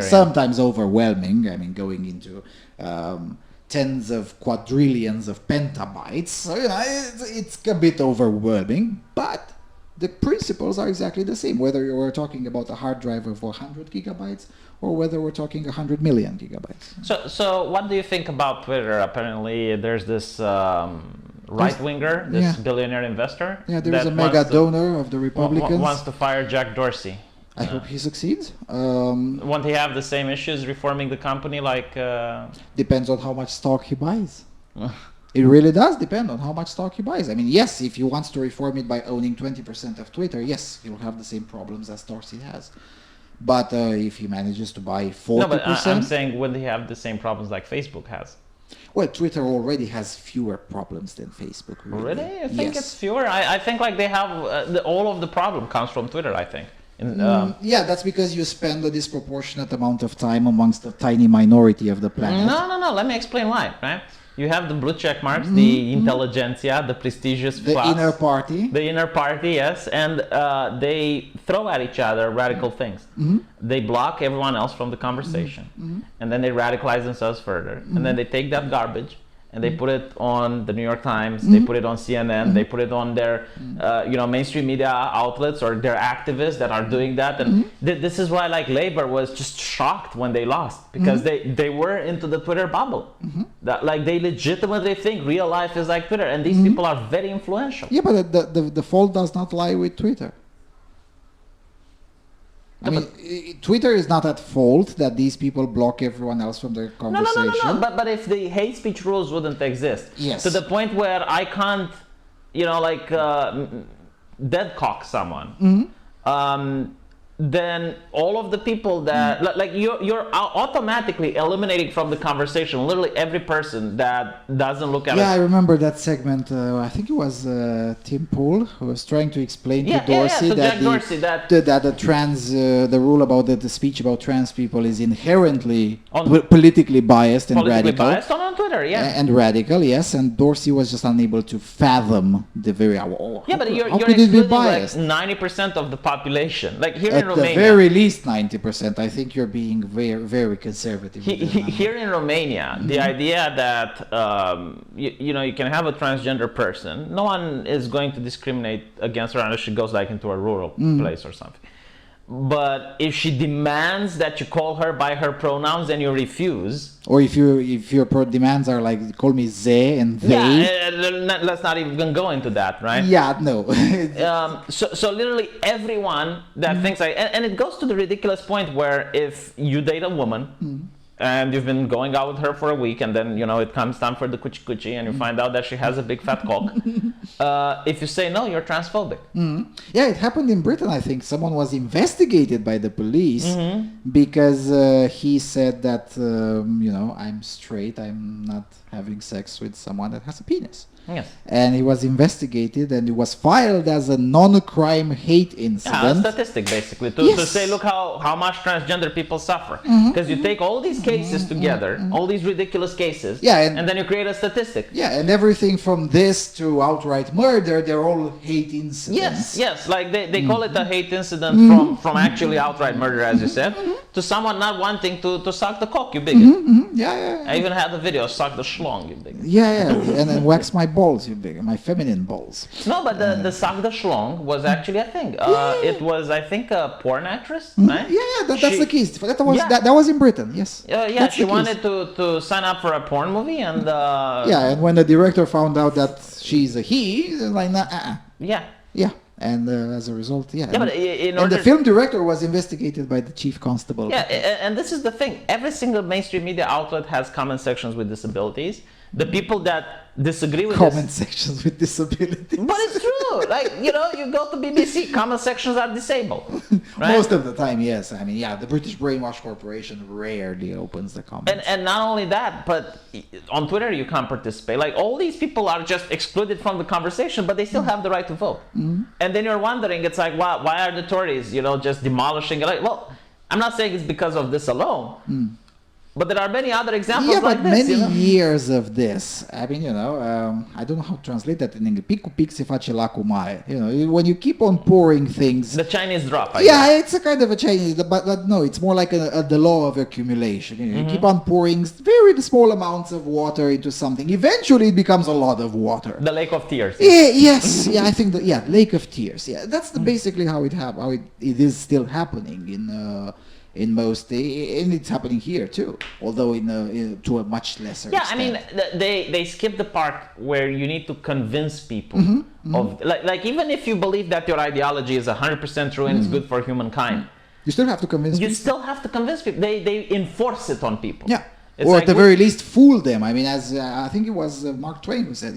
B: sometimes overwhelming. I mean, going into tens of quadrillions of petabytes. So, it's a bit overwhelming, but the principles are exactly the same, whether we're talking about a hard drive of 100 gigabytes or whether we're talking 100 million gigabytes.
A: So what do you think about Twitter? Apparently, there's this right-winger, this billionaire investor.
B: Yeah, there is a mega donor of the Republicans.
A: Wants to fire Jack Dorsey.
B: I hope he succeeds.
A: Won't he have the same issues reforming the company like...
B: Depends on how much stock he buys. It really does depend on how much stock he buys. I mean, yes, if he wants to reform it by owning 20% of Twitter, yes, he'll have the same problems as Dorsey has. But if he manages to buy 40%...
A: No, but I'm saying, will he have the same problems like Facebook has?
B: Well, Twitter already has fewer problems than Facebook.
A: Really? I think it's fewer. I think like they have... all of the problem comes from Twitter, I think.
B: Yeah, that's because you spend a disproportionate amount of time amongst the tiny minority of the planet.
A: No. Let me explain why, right? You have the blue check marks, the intelligentsia, the prestigious class.
B: The inner party.
A: The inner party, yes. And they throw at each other radical things. They block everyone else from the conversation. And then they radicalize themselves further. And then they take that garbage and they put it on the New York Times, they put it on CNN, they put it on their mainstream media outlets or their activists that are doing that. And this is why like Labor was just shocked when they lost, because they were into the Twitter bubble. That like they legitimately think real life is like Twitter, and these people are very influential.
B: Yeah, but the fault does not lie with Twitter. I mean, Twitter is not at fault that these people block everyone else from their conversation.
A: No. But if the hate speech rules wouldn't exist, to the point where I can't, deadcock someone, then all of the people that like you're automatically eliminating from the conversation literally every person that doesn't look at it.
B: Yeah, I remember that segment. I think it was Tim Pool who was trying to explain to Dorsey that the rule about the speech about trans people is inherently politically biased and radical.
A: Biased on Twitter,
B: and radical, yes. And Dorsey was just unable to fathom the very.
A: But you're excluding like 90% of the population. Like here in Romania,
B: at the very least 90%. I think you're being very, very conservative.
A: Here in Romania, the idea that you can have a transgender person, no one is going to discriminate against her unless she goes like into a rural place or something. But if she demands that you call her by her pronouns and you refuse,
B: or if your demands are like call me they and they,
A: let's not even go into that, right?
B: Yeah, no.
A: So literally everyone that thinks like, and it goes to the ridiculous point where if you date a woman and you've been going out with her for a week, and then it comes time for the coochie coochie, and you find out that she has a big fat cock. If you say no, you're transphobic.
B: Yeah, it happened in Britain. I think someone was investigated by the police because he said that I'm straight. I'm not having sex with someone that has a penis.
A: Yes.
B: And he was investigated, and it was filed as a non-crime hate incident.
A: A statistic, basically, to say, look how much transgender people suffer. Because you take all these cases together, all these ridiculous cases, and then you create a statistic.
B: Yeah, and everything from this to outright murder, they're all hate incidents.
A: Yes, like they call it a hate incident from actually outright murder, as you said, to someone not wanting to suck the cock, you bigot.
B: Yeah.
A: I even had the video, suck the schlong, you bigot.
B: Yeah, and then wax my balls, you bigot, my feminine balls.
A: No, but the suck the schlong was actually a thing. It was, I think, a porn actress, right?
B: Yeah, that's the case. That was in Britain, yes.
A: She wanted to sign up for a porn movie, and
B: and when the director found out that she's a he, like, Yeah. And as a result,
A: but
B: and the film director was investigated by the chief constable.
A: Yeah, and this is the thing. Every single mainstream media outlet has comment sections with disabilities. The people that disagree with
B: comment sections with disabilities.
A: But it's true. Like, you go to BBC, comment sections are disabled. Right?
B: Most of the time, yes. I mean, the British Brainwash Corporation rarely opens the comments.
A: And not only that, but on Twitter you can't participate. Like, all these people are just excluded from the conversation, but they still have the right to vote. And then you're wondering, it's like, why are the Tories, just demolishing it? Like, well, I'm not saying it's because of this alone. But there are many other examples
B: Yeah,
A: like
B: but
A: this.
B: many years of this. I mean, I don't know how to translate that in English. Picu pic se face lacul mare. When you keep on pouring things.
A: The Chinese drop, I
B: Yeah,
A: guess.
B: it's a kind of a Chinese, but no, it's more like the law of accumulation. You keep on pouring very small amounts of water into something. Eventually, it becomes a lot of water.
A: The Lake of Tears.
B: Yeah, yes, yeah, I think Lake of Tears. Yeah, that's basically how it is still happening in most, and it's happening here too, although to a much lesser
A: Yeah,
B: extent.
A: I mean, they skip the part where you need to convince people of, like even if you believe that your ideology is 100% true and it's good for humankind,
B: you still have to convince
A: you
B: people.
A: still have to convince people. They enforce it on people.
B: Yeah,
A: It's
B: or
A: like
B: at the very least fool them. I mean, as I think it was Mark Twain who said,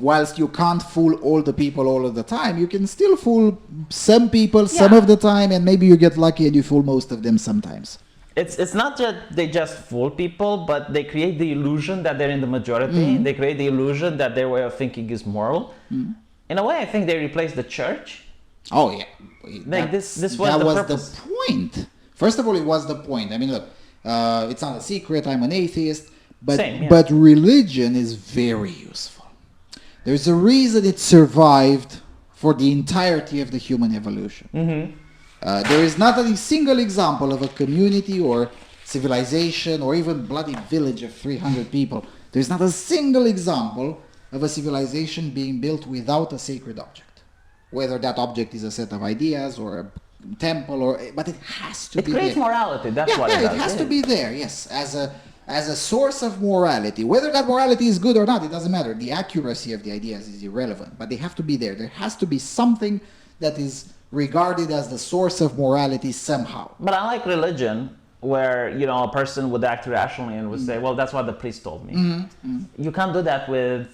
B: whilst you can't fool all the people all of the time, you can still fool some people some of the time, and maybe you get lucky and you fool most of them sometimes.
A: It's not that they just fool people, but they create the illusion that they're in the majority. They create the illusion that their way of thinking is moral. In a way, I think they replaced the church.
B: Oh yeah,
A: Like this was
B: that
A: the
B: was
A: purpose.
B: the point. First of all, it was the point. I mean, look, it's not a secret. I'm an atheist, but
A: Same, yeah.
B: but religion is very useful. There's a reason it survived for the entirety of the human evolution. There is not a single example of a community or civilization or even bloody village of 300 people. There's not a single example of a civilization being built without a sacred object. Whether that object is a set of ideas or a temple, but it has to be
A: It creates
B: there.
A: morality. That's what it
B: Yeah,
A: does.
B: it has to be there, yes, as a source of morality. Whether that morality is good or not, it doesn't matter. The accuracy of the ideas is irrelevant, but they have to be there. There has to be something that is regarded as the source of morality somehow.
A: But unlike religion, where a person would act rationally and would say, "Well, that's what the priest told me." You can't do that with,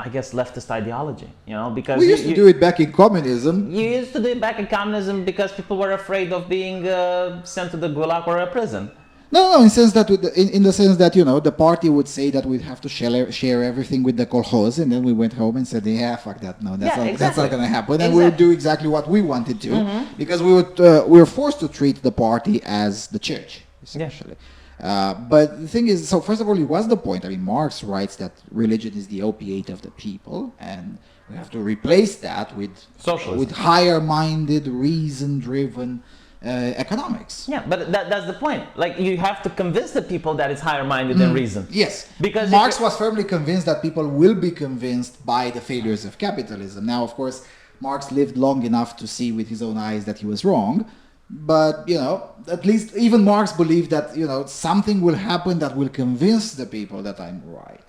A: I guess, leftist ideology. Because
B: We used to do it back in communism.
A: You used to do it back in communism because people were afraid of being sent to the gulag or a prison.
B: No, in the sense that the party would say that we'd have to share everything with the kolkhoz, and then we went home and said, "Yeah, fuck that. No, that's not going to happen." And we would do exactly what we wanted to, because we were forced to treat the party as the church, essentially. But the thing is, so first of all, it was the point. I mean, Marx writes that religion is the opiate of the people, and we have to replace that with
A: Socialism.
B: with higher-minded, reason-driven economics.
A: Yeah, but that's the point. Like, you have to convince the people that it's higher minded than reason.
B: Yes,
A: Because
B: Marx was firmly convinced that people will be convinced by the failures of capitalism. Now, of course, Marx lived long enough to see with his own eyes that he was wrong. But, at least even Marx believed that, something will happen that will convince the people that I'm right.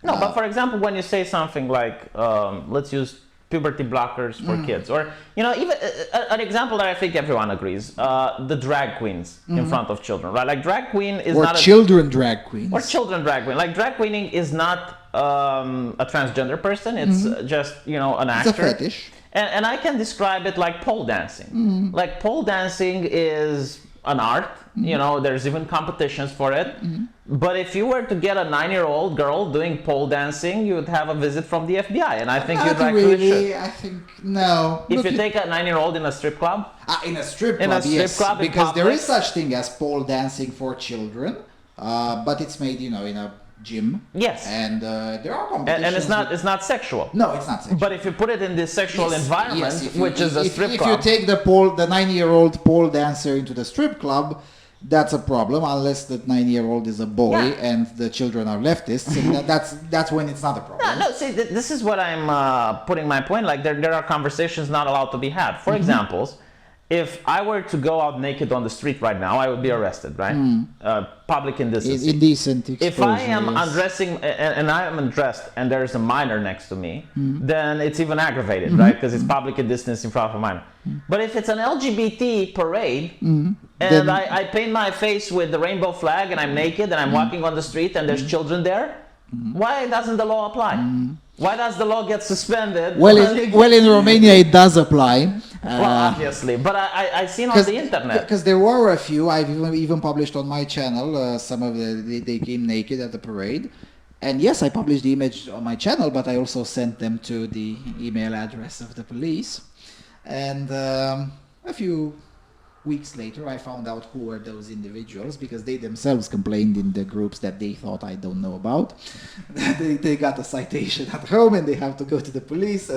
A: No, but for example, when you say something like, let's use puberty blockers for kids, or even an example that I think everyone agrees, the drag queens in front of children, right? Like, drag queen is
B: Or
A: not
B: children drag queens.
A: or children drag queen. Like, drag queening is not a transgender person. It's just an actor.
B: It's a fetish.
A: And I can describe it like pole dancing. Like, pole dancing is an art. There's even competitions for it. But if you were to get a 9-year-old girl doing pole dancing, you would have a visit from the FBI, and I think you'd
B: Not
A: actually
B: really.
A: should.
B: I think no.
A: If
B: Look,
A: you take a 9-year-old in a strip club,
B: in a strip
A: in
B: club,
A: a strip
B: yes,
A: club in
B: because there
A: public.
B: is such thing as pole dancing for children, but it's made, in a gym.
A: Yes.
B: And there are competitions.
A: and it's not sexual.
B: No, it's not sexual.
A: But if you put it in this sexual environment, which is a strip
B: if
A: club,
B: you take the 9-year-old pole dancer into the strip club, that's a problem, unless the 9-year-old is a boy and the children are leftists. And that's when it's not a problem.
A: No, see, this is what I'm putting my point. Like, there are conversations not allowed to be had. For examples, if I were to go out naked on the street right now, I would be arrested, right? Public indecency.
B: Indecent exposure.
A: If I am undressing and I am undressed and there's a minor next to me, then it's even aggravated, right? Because it's public indecency in front of a minor. But if it's an LGBT parade and I paint my face with the rainbow flag and I'm naked and I'm walking on the street and there's children there, why doesn't the law apply? Why does the law get suspended?
B: Well, in Romania it does apply.
A: Well, obviously, but I seen on the internet.
B: Because there were a few, I've even published on my channel, some of they came naked at the parade. And yes, I published the image on my channel, but I also sent them to the email address of the police. And a few weeks later, I found out who were those individuals because they themselves complained in the groups that they thought I don't know about. they got a citation at home and they have to go to the police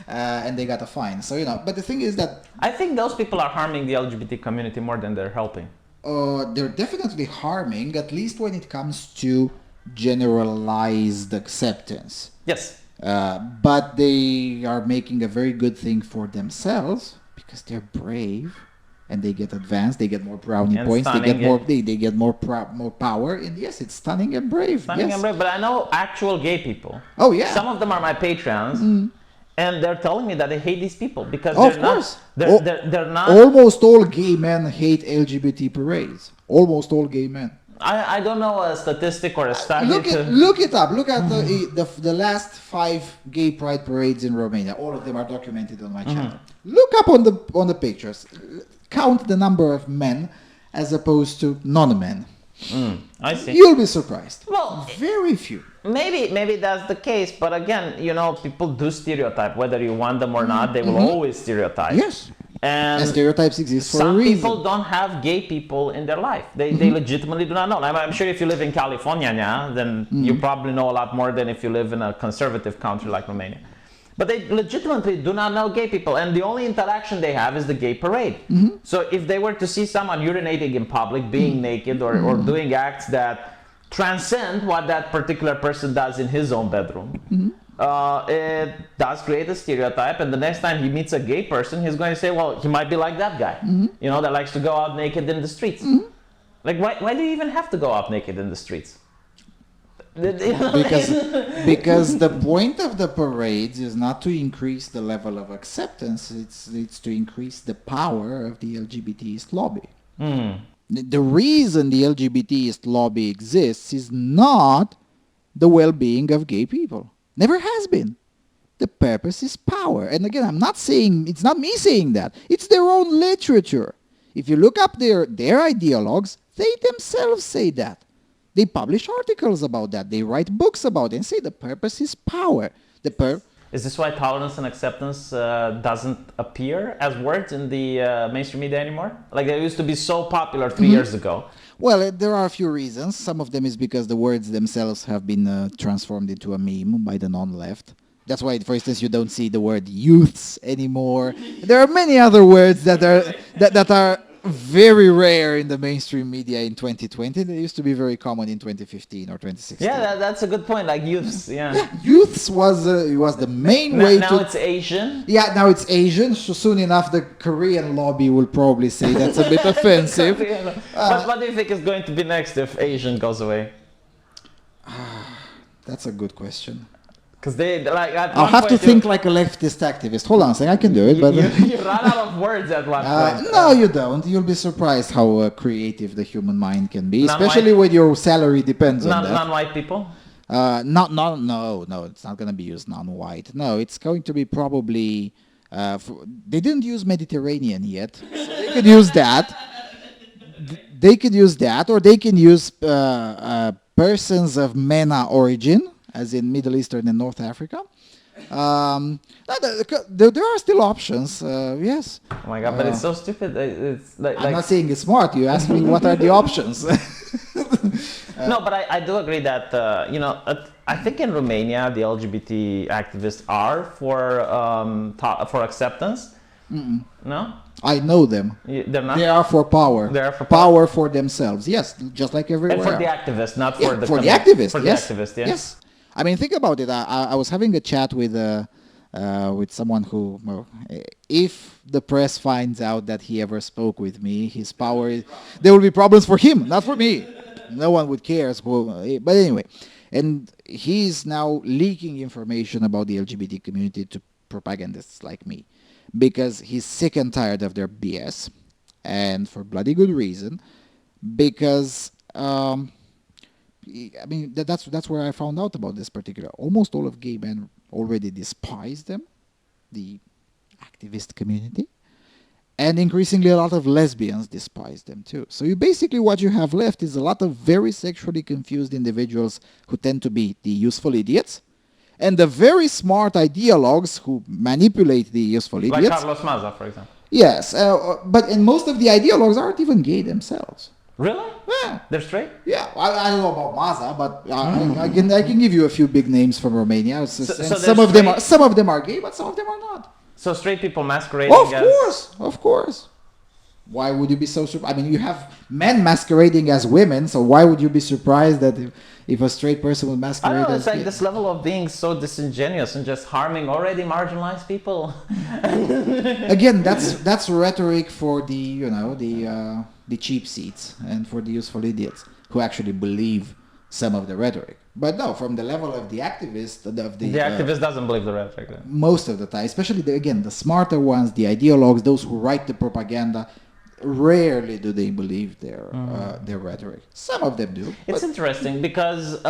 B: and they got a fine. So, but the thing is that...
A: I think those people are harming the LGBT community more than they're helping.
B: They're definitely harming, at least when it comes to generalized acceptance.
A: Yes.
B: But they are making a very good thing for themselves because they're brave and they get advanced, they get more brownie
A: And
B: points,
A: stunning,
B: they get more power, and yes, it's stunning and brave.
A: Stunning and brave, but I know actual gay people.
B: Oh yeah.
A: Some of them are my patrons, and they're telling me that they hate these people because they're not.
B: Almost all gay men hate LGBT parades. Almost all gay men.
A: I don't know a statistic or a study.
B: Look it up. Look at the last 5 gay pride parades in Romania. All of them are documented on my channel. Look up on the pictures. Count the number of men as opposed to non-men.
A: I see.
B: You'll be surprised.
A: Well,
B: very few.
A: Maybe that's the case, but again, people do stereotype. Whether you want them or not, they will always stereotype.
B: Yes. And stereotypes exist for a reason.
A: Some people don't have gay people in their life. They legitimately do not know. I'm sure if you live in California now, then you probably know a lot more than if you live in a conservative country like Romania. But they legitimately do not know gay people, and the only interaction they have is the gay parade. So if they were to see someone urinating in public, being naked, or doing acts that transcend what that particular person does in his own bedroom, it does create a stereotype, and the next time he meets a gay person, he's going to say, well, he might be like that guy, that likes to go out naked in the streets. Like, why do you even have to go out naked in the streets?
B: Because the point of the parades is not to increase the level of acceptance, it's to increase the power of the LGBTist lobby. The reason the LGBTist lobby exists is not the well-being of gay people. Never has been. The purpose is power. And again, it's not me saying that. It's their own literature. If you look up their ideologues, they themselves say that. They publish articles about that. They write books about it and say the purpose is power.
A: Is this why tolerance and acceptance doesn't appear as words in the mainstream media anymore? Like they used to be so popular 3 years ago.
B: Well, there are a few reasons. Some of them is because the words themselves have been transformed into a meme by the non-left. That's why, for instance, you don't see the word youths anymore. There are many other words that are very rare in the mainstream media in 2020. They used to be very common in 2015 or 2016.
A: Yeah, that's a good point. Like youths,
B: youths was the main way to...
A: Now it's Asian.
B: Yeah, now it's Asian. So soon enough, the Korean lobby will probably say that's a bit offensive.
A: But what do you think is going to be next if Asian goes away?
B: That's a good question.
A: Because
B: I'll have to think like a leftist activist. Hold on a second, I can do it. But
A: you run out of words at one point.
B: No, you don't. You'll be surprised how creative the human mind can be,
A: Non-white?
B: especially when your salary depends on that.
A: Non-white people?
B: No, it's not going to be used non-white. No, it's going to be probably... they didn't use Mediterranean yet. So they could use that. They could use that, or they can use persons of MENA origin, as in Middle Eastern and North Africa. There are still options, yes.
A: Oh my God, but it's so stupid. It's
B: I'm not saying it's smart. You asked me what are the options.
A: No, but I do agree that, I think in Romania, the LGBT activists are for acceptance. No?
B: I know them.
A: They're not?
B: They are for power.
A: They are for
B: power for themselves. Yes, just like everywhere.
A: And for the activists, not for the
B: for the activists.
A: For
B: yes.
A: the activists, yes.
B: Yes. I mean, think about it. I was having a chat with someone who, if the press finds out that he ever spoke with me, his power, there will be problems for him, not for me. No one would care. But anyway, and he's now leaking information about the LGBT community to propagandists like me, because he's sick and tired of their BS, and for bloody good reason, because I mean, that's where I found out about this particular. Almost all of gay men already despise them, the activist community, and increasingly a lot of lesbians despise them too. So what you have left is a lot of very sexually confused individuals who tend to be the useful idiots, and the very smart ideologues who manipulate the useful idiots.
A: Like Carlos Maza, for example.
B: Yes, but and most of the ideologues aren't even gay themselves.
A: Really?
B: Yeah.
A: They're straight?
B: Yeah, I don't know about Maza, but I can give you a few big names from Romania.
A: So
B: Some of them are gay, but some of them are not.
A: So straight people masquerading
B: Of course. Why would you be so surprised? I mean, you have men masquerading as women, so why would you be surprised that if a straight person would
A: I
B: masquerade
A: don't know,
B: as
A: it's like
B: gay?
A: this level of being so disingenuous and just harming already marginalized people.
B: Again, that's rhetoric for the cheap seats and for the useful idiots who actually believe some of the rhetoric. But no, from the level of the activist,
A: The activist doesn't believe the rhetoric.
B: most of the time, especially the smarter ones, the ideologues, those who write the propaganda, rarely do they believe their rhetoric. Some of them do.
A: It's interesting because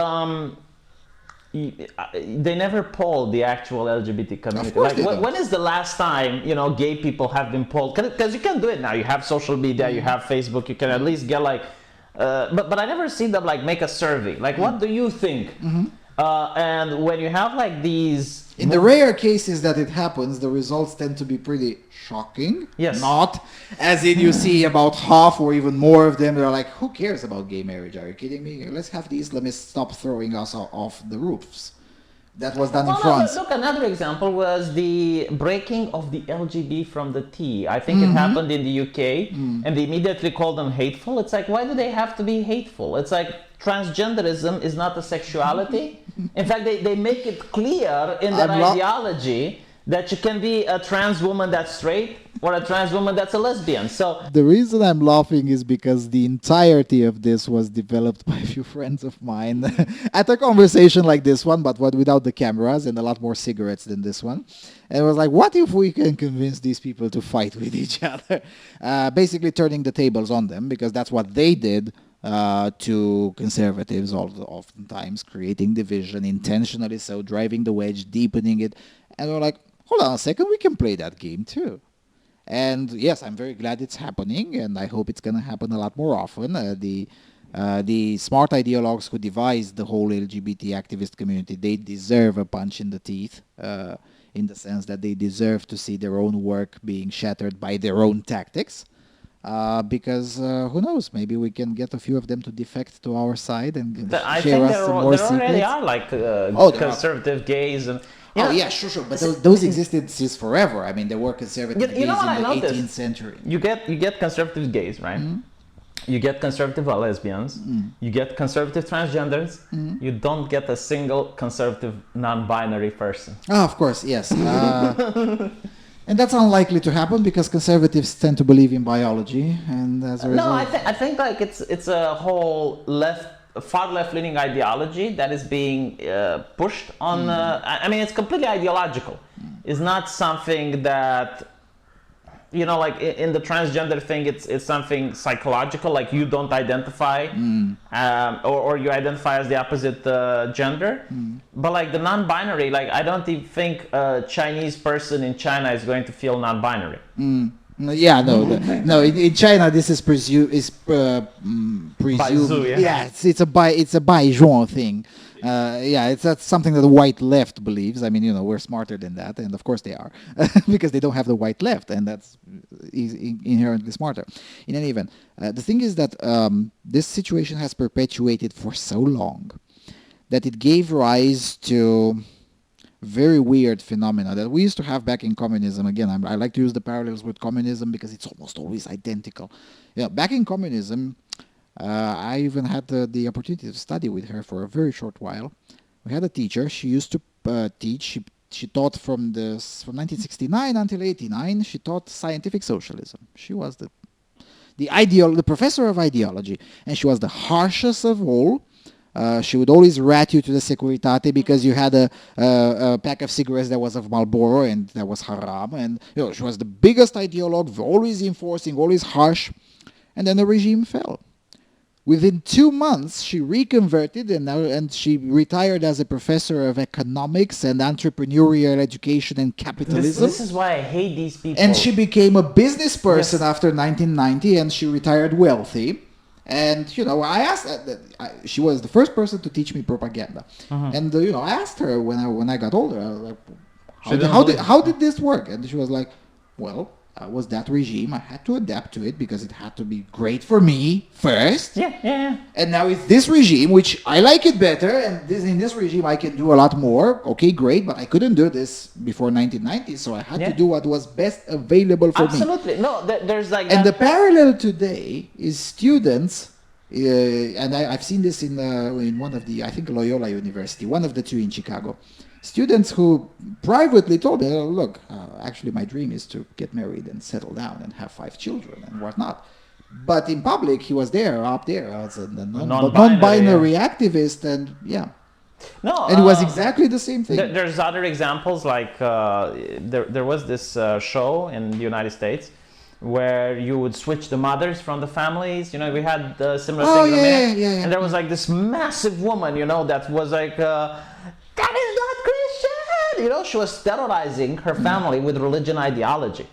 A: they never poll the actual LGBT community.
B: Of course
A: Like,
B: they don't.
A: when is the last time gay people have been polled? Because you can do it now. You have social media, you have Facebook. You can at least get like, but I never see them like make a survey. Like, what do you think? And when you have like these,
B: In the rare cases that it happens, the results tend to be pretty shocking.
A: Yes.
B: Not as in you see about half or even more of them. They're like, who cares about gay marriage? Are you kidding me? Let's have the Islamists stop throwing us off the roofs. That was done in France.
A: Look, another example was the breaking of the LGB from the T. I think it happened in the UK, and they immediately called them hateful. It's like, why do they have to be hateful? It's like transgenderism is not a sexuality. In fact, they make it clear in their ideology that you can be a trans woman that's straight or a trans woman that's a lesbian. So
B: The reason I'm laughing is because the entirety of this was developed by a few friends of mine at a conversation like this one, but without the cameras and a lot more cigarettes than this one. And it was like, what if we can convince these people to fight with each other? Basically turning the tables on them, because that's what they did to conservatives oftentimes, creating division intentionally, so driving the wedge, deepening it. And we're like, hold on a second, we can play that game too. And yes, I'm very glad it's happening, and I hope it's going to happen a lot more often. The smart ideologues who devised the whole LGBT activist community, they deserve a punch in the teeth, in the sense that they deserve to see their own work being shattered by their own tactics. Because who knows, maybe we can get a few of them to defect to our side and
A: I
B: share
A: think
B: us some more
A: there already
B: secrets.
A: are like
B: there
A: conservative gays and.
B: Sure. But those existed since forever. I mean, there were conservative gays in the
A: I noticed?
B: 18th century.
A: You get conservative gays, right? You get conservative lesbians. You get conservative transgenders. You don't get a single conservative non-binary person.
B: Oh, of course, yes. And that's unlikely to happen because conservatives tend to believe in biology, and as a result...
A: No, I think like it's a whole far left-leaning ideology that is being pushed on. I mean, it's completely ideological. It's not something that, like in the transgender thing, it's something psychological. Like you don't identify, or you identify as the opposite gender. But like the non-binary, like I don't even think a Chinese person in China is going to feel non-binary.
B: Yeah, no. In China, this is presumed.
A: Baizu, yeah.
B: It's a Baijuan thing. That's something that the white left believes. I mean, we're smarter than that, and of course they are, because they don't have the white left, and that's inherently smarter. In any event, the thing is that this situation has perpetuated for so long that it gave rise to very weird phenomena that we used to have back in communism. Again, I like to use the parallels with communism because it's almost always identical. Back in communism, I even had the opportunity to study with her for a very short while. We had a teacher. She used to teach. She taught from 1969 until 89. She taught scientific socialism. She was the professor of ideology, and she was the harshest of all. She would always rat you to the Securitate because you had a pack of cigarettes that was of Marlboro and that was haram. And she was the biggest ideologue, always enforcing, always harsh. And then the regime fell. Within 2 months, she reconverted and she retired as a professor of economics and entrepreneurial education and capitalism.
A: This is why I hate these people.
B: And she became a business person after 1990, and she retired wealthy. And I asked. She was the first person to teach me propaganda. And I asked her when I got older, I was like, how did this work? And she was like, well, was that regime. I had to adapt to it because it had to be great for me first.
A: Yeah.
B: And now it's this regime, which I like it better, and in this regime I can do a lot more. Okay, great, but I couldn't do this before 1990, so I had to do what was best available for me.
A: Absolutely. No, there's like...
B: And the parallel today is students, and I've seen this in one of the, I think Loyola University, one of the two in Chicago. Students who privately told me, look, actually my dream is to get married and settle down and have 5 children and whatnot. But in public, he was up there as a non-binary activist, and
A: No,
B: and it was exactly the same thing.
A: There's other examples, like there was this show in the United States where you would switch the mothers from the families. You know, we had similar thing in Romania. And there was like this massive woman, you know, that was like... that is not Christian! You know, she was terrorizing her family with religion ideology.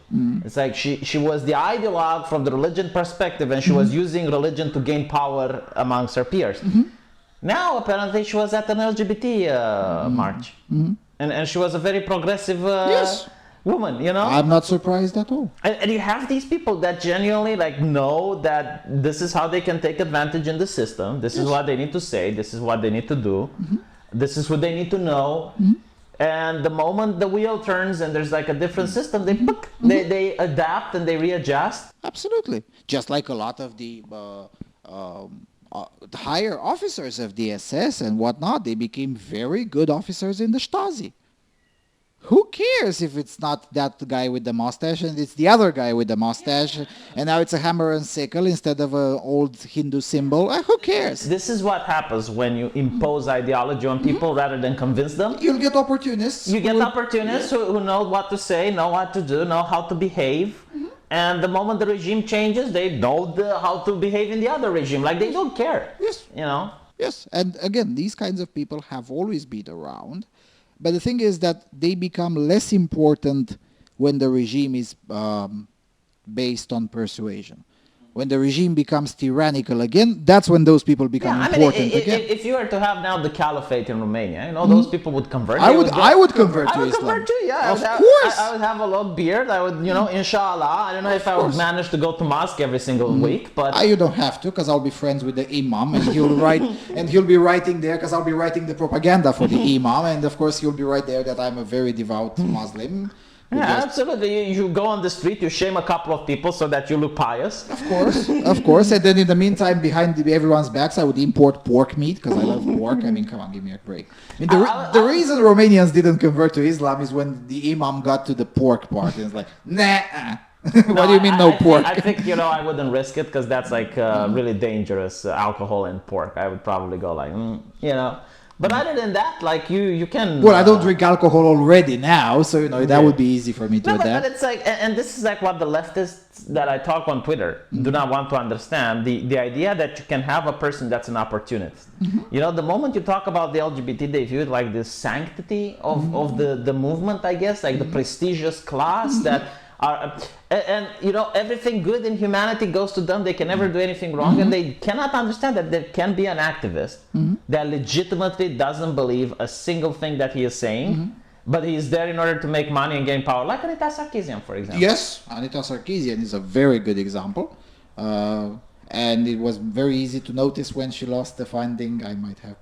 A: It's like she was the ideologue from the religion perspective, and she was using religion to gain power amongst her peers. Now, apparently, she was at an LGBT march. And she was a very progressive woman, you know?
B: I'm not surprised at all.
A: And you have these people that genuinely like know that this is how they can take advantage in the system. This is what they need to say. This is what they need to do. This is what they need to know. And the moment the wheel turns and there's like a different system, they adapt and they readjust.
B: Absolutely. Just like a lot of the higher officers of the SS and whatnot, they became very good officers in the Stasi. Who cares if it's not that guy with the mustache and it's the other guy with the mustache, and now it's a hammer and sickle instead of an old Hindu symbol? Who cares?
A: This is what happens when you impose ideology on people rather than convince them.
B: You'll get opportunists.
A: You get opportunists who know what to say, know what to do, know how to behave. And the moment the regime changes, they know how to behave in the other regime. Like, they don't care.
B: Yes.
A: You know?
B: Yes. And again, these kinds of people have always been around. But the thing is that they become less important when the regime is based on persuasion. When the regime becomes tyrannical again, that's when those people become important again.
A: If you were to have now the caliphate in Romania, you know, those people would convert.
B: I would convert to Islam.
A: I would convert too, yeah.
B: Of course.
A: I would have a long beard. I would, you know, inshallah. I don't know if I would manage to go to mosque every single week, but...
B: You don't have to, because I'll be friends with the imam, and he'll be writing there, because I'll be writing the propaganda for the imam, and of course he'll be right there that I'm a very devout Muslim.
A: Yeah, absolutely. You go on the street, you shame a couple of people so that you look pious.
B: Of course. And then in the meantime, behind everyone's backs, I would import pork meat because I love pork. I mean, come on, give me a break. I mean, the reason Romanians didn't convert to Islam is when the imam got to the pork part, and it's like, nah. What do you mean no pork?
A: I think, you know, I wouldn't risk it because that's like really dangerous alcohol and pork. I would probably go like, you know. But other than that, like you can...
B: Well, I don't drink alcohol already now, so, you know, that would be easy for me to adapt.
A: But it's like, and this is like what the leftists that I talk on Twitter do not want to understand. The idea that you can have a person that's an opportunist. You know, the moment you talk about the LGBT, they view it like the sanctity of the movement, I guess, like the prestigious class that... and you know, everything good in humanity goes to them. They can never do anything wrong, and they cannot understand that there can be an activist that legitimately doesn't believe a single thing that he is saying, but he is there in order to make money and gain power, like Anita Sarkeesian, for example.
B: Yes, Anita Sarkeesian is a very good example, and it was very easy to notice when she lost the funding. I might have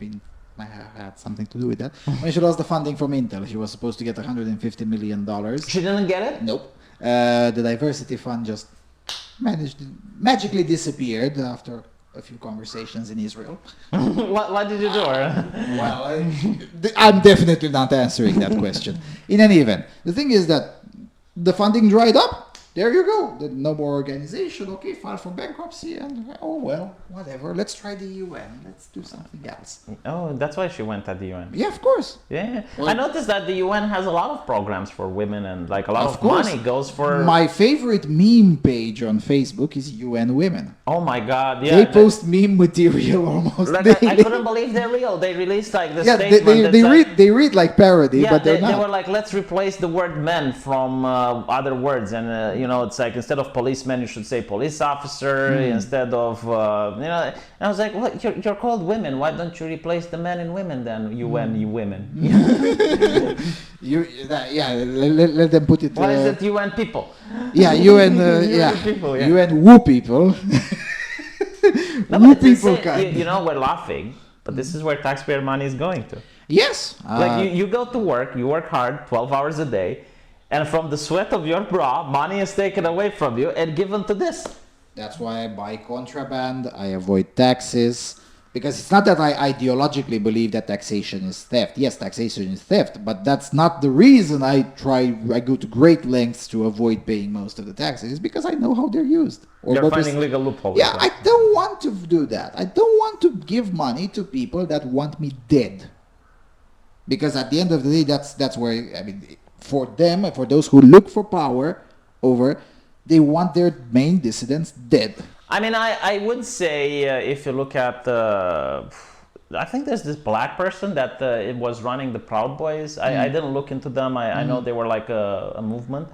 B: had something to do with that. When she lost the funding from Intel, she was supposed to get $150 million.
A: She didn't get it?
B: Nope. The diversity fund just magically disappeared after a few conversations in Israel.
A: What did you do?
B: Well, I'm definitely not answering that question. In any event, the thing is that the funding dried up. There you go. No more organization. Okay, file for bankruptcy, and oh well, whatever. Let's try the UN. Let's do something else.
A: Oh, that's why she went at the UN.
B: Yeah, of course.
A: Yeah, well, I noticed that the UN has a lot of programs for women, and like a lot of money goes for...
B: My favorite meme page on Facebook is UN Women.
A: Oh my God, yeah.
B: They post meme material almost daily.
A: I couldn't believe they're real. They released like the statement.
B: They read like parody, but they're not.
A: They were like, let's replace the word men from other words, and you know, it's like instead of policeman, you should say police officer instead of, you know. And I was like, well, you're called women. Why don't you replace the men and women then? You women.
B: Let them put it.
A: Why is it UN people?
B: Yeah, UN.
A: People, yeah.
B: UN woo people.
A: No,
B: woo
A: but it's
B: people
A: insane. You know, we're laughing, but this is where taxpayer money is going to.
B: Yes.
A: Like you go to work, you work hard, 12 hours a day, and from the sweat of your brow, money is taken away from you and given to this.
B: That's why I buy contraband. I avoid taxes. Because it's not that I ideologically believe that taxation is theft. Yes, taxation is theft, but that's not the reason I go to great lengths to avoid paying most of the taxes. It's because I know how they're used.
A: You're finding legal loopholes.
B: Yeah, I don't want to do that. I don't want to give money to people that want me dead. Because at the end of the day, that's where, I mean, for them, for those who look for power they want their main dissidents dead.
A: I mean, I would say if you look at, I think there's this black person that it was running the Proud Boys. I didn't look into them. I know they were like a movement.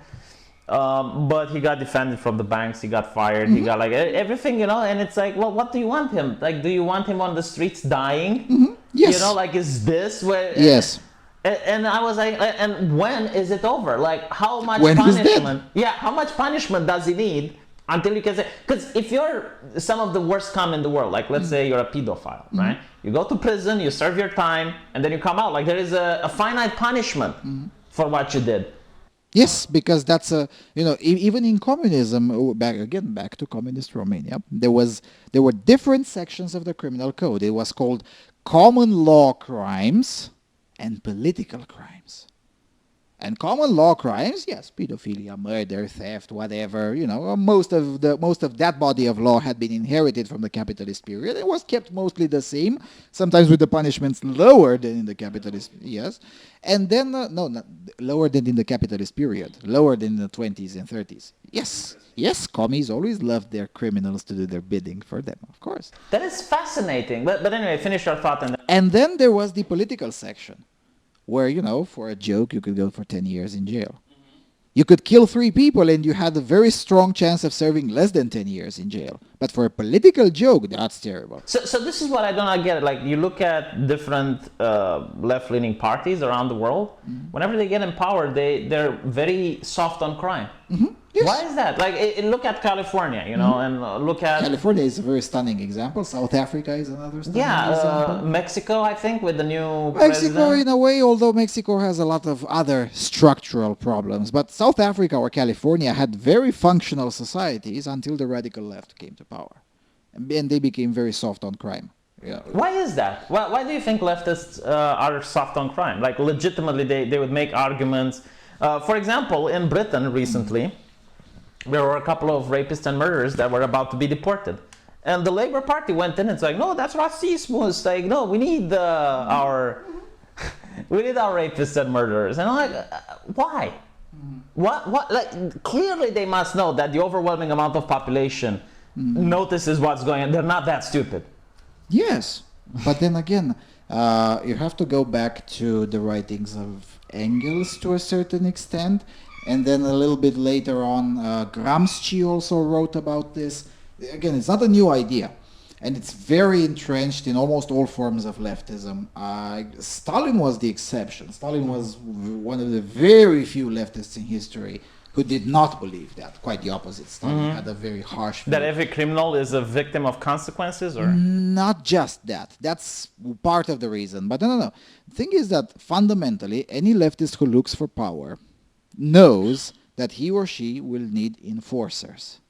A: But he got defended from the banks. He got fired. He got like everything, you know. And it's like, well, what do you want him? Like, do you want him on the streets dying?
B: Yes.
A: You know, like, is this where?
B: Yes.
A: And I was like, and when is it over? Like, how much
B: when
A: punishment? Yeah, how much punishment does he need until you can say? Because if you're some of the worst scum in the world, like let's say you're a pedophile, right? You go to prison, you serve your time, and then you come out. Like there is a finite punishment for what you did.
B: Yes, because that's even in communism, back to communist Romania, there were different sections of the criminal code. It was called common law crimes and political crimes. And common law crimes, yes, pedophilia, murder, theft, whatever, you know, most of that body of law had been inherited from the capitalist period. It was kept mostly the same, sometimes with the punishments lower than in the capitalist, yes. And then, not lower than in the capitalist period, lower than in the 20s and 30s. Yes, commies always loved their criminals to do their bidding for them, of course.
A: That is fascinating. But anyway, finish your thought.
B: And then there was the political section, where, you know, for a joke, you could go for 10 years in jail. You could kill 3 people and you had a very strong chance of serving less than 10 years in jail. But for a political joke, that's terrible.
A: So this is what I don't get. Like, you look at different left-leaning parties around the world. Whenever they get in power, they're very soft on crime. Yes. Why is that? Like, look at California, you know, and look at...
B: California is a very stunning example. South Africa is another stunning example.
A: Mexico, I think, with the new
B: Mexico,
A: president.
B: in a way, although Mexico has a lot of other structural problems. But South Africa or California had very functional societies until the radical left came to power. And they became very soft on crime. Yeah.
A: Why is that? Why do you think leftists are soft on crime? Like, legitimately, they would make arguments. For example, in Britain recently, there were a couple of rapists and murderers that were about to be deported. And the Labour Party went in and it's like, no, that's racism. It's like, no, we need our rapists and murderers. And I'm like, why? What? Like, clearly they must know that the overwhelming amount of population notices what's going on. They're not that stupid.
B: Yes. But then again, you have to go back to the writings of Engels to a certain extent. And then a little bit later on, Gramsci also wrote about this. Again, it's not a new idea. And it's very entrenched in almost all forms of leftism. Stalin was the exception. Stalin was one of the very few leftists in history who did not believe that. Quite the opposite. Stalin had a very harsh view.
A: That every criminal is a victim of consequences? Or
B: not just that. That's part of the reason. But no. The thing is that fundamentally, any leftist who looks for power knows that he or she will need enforcers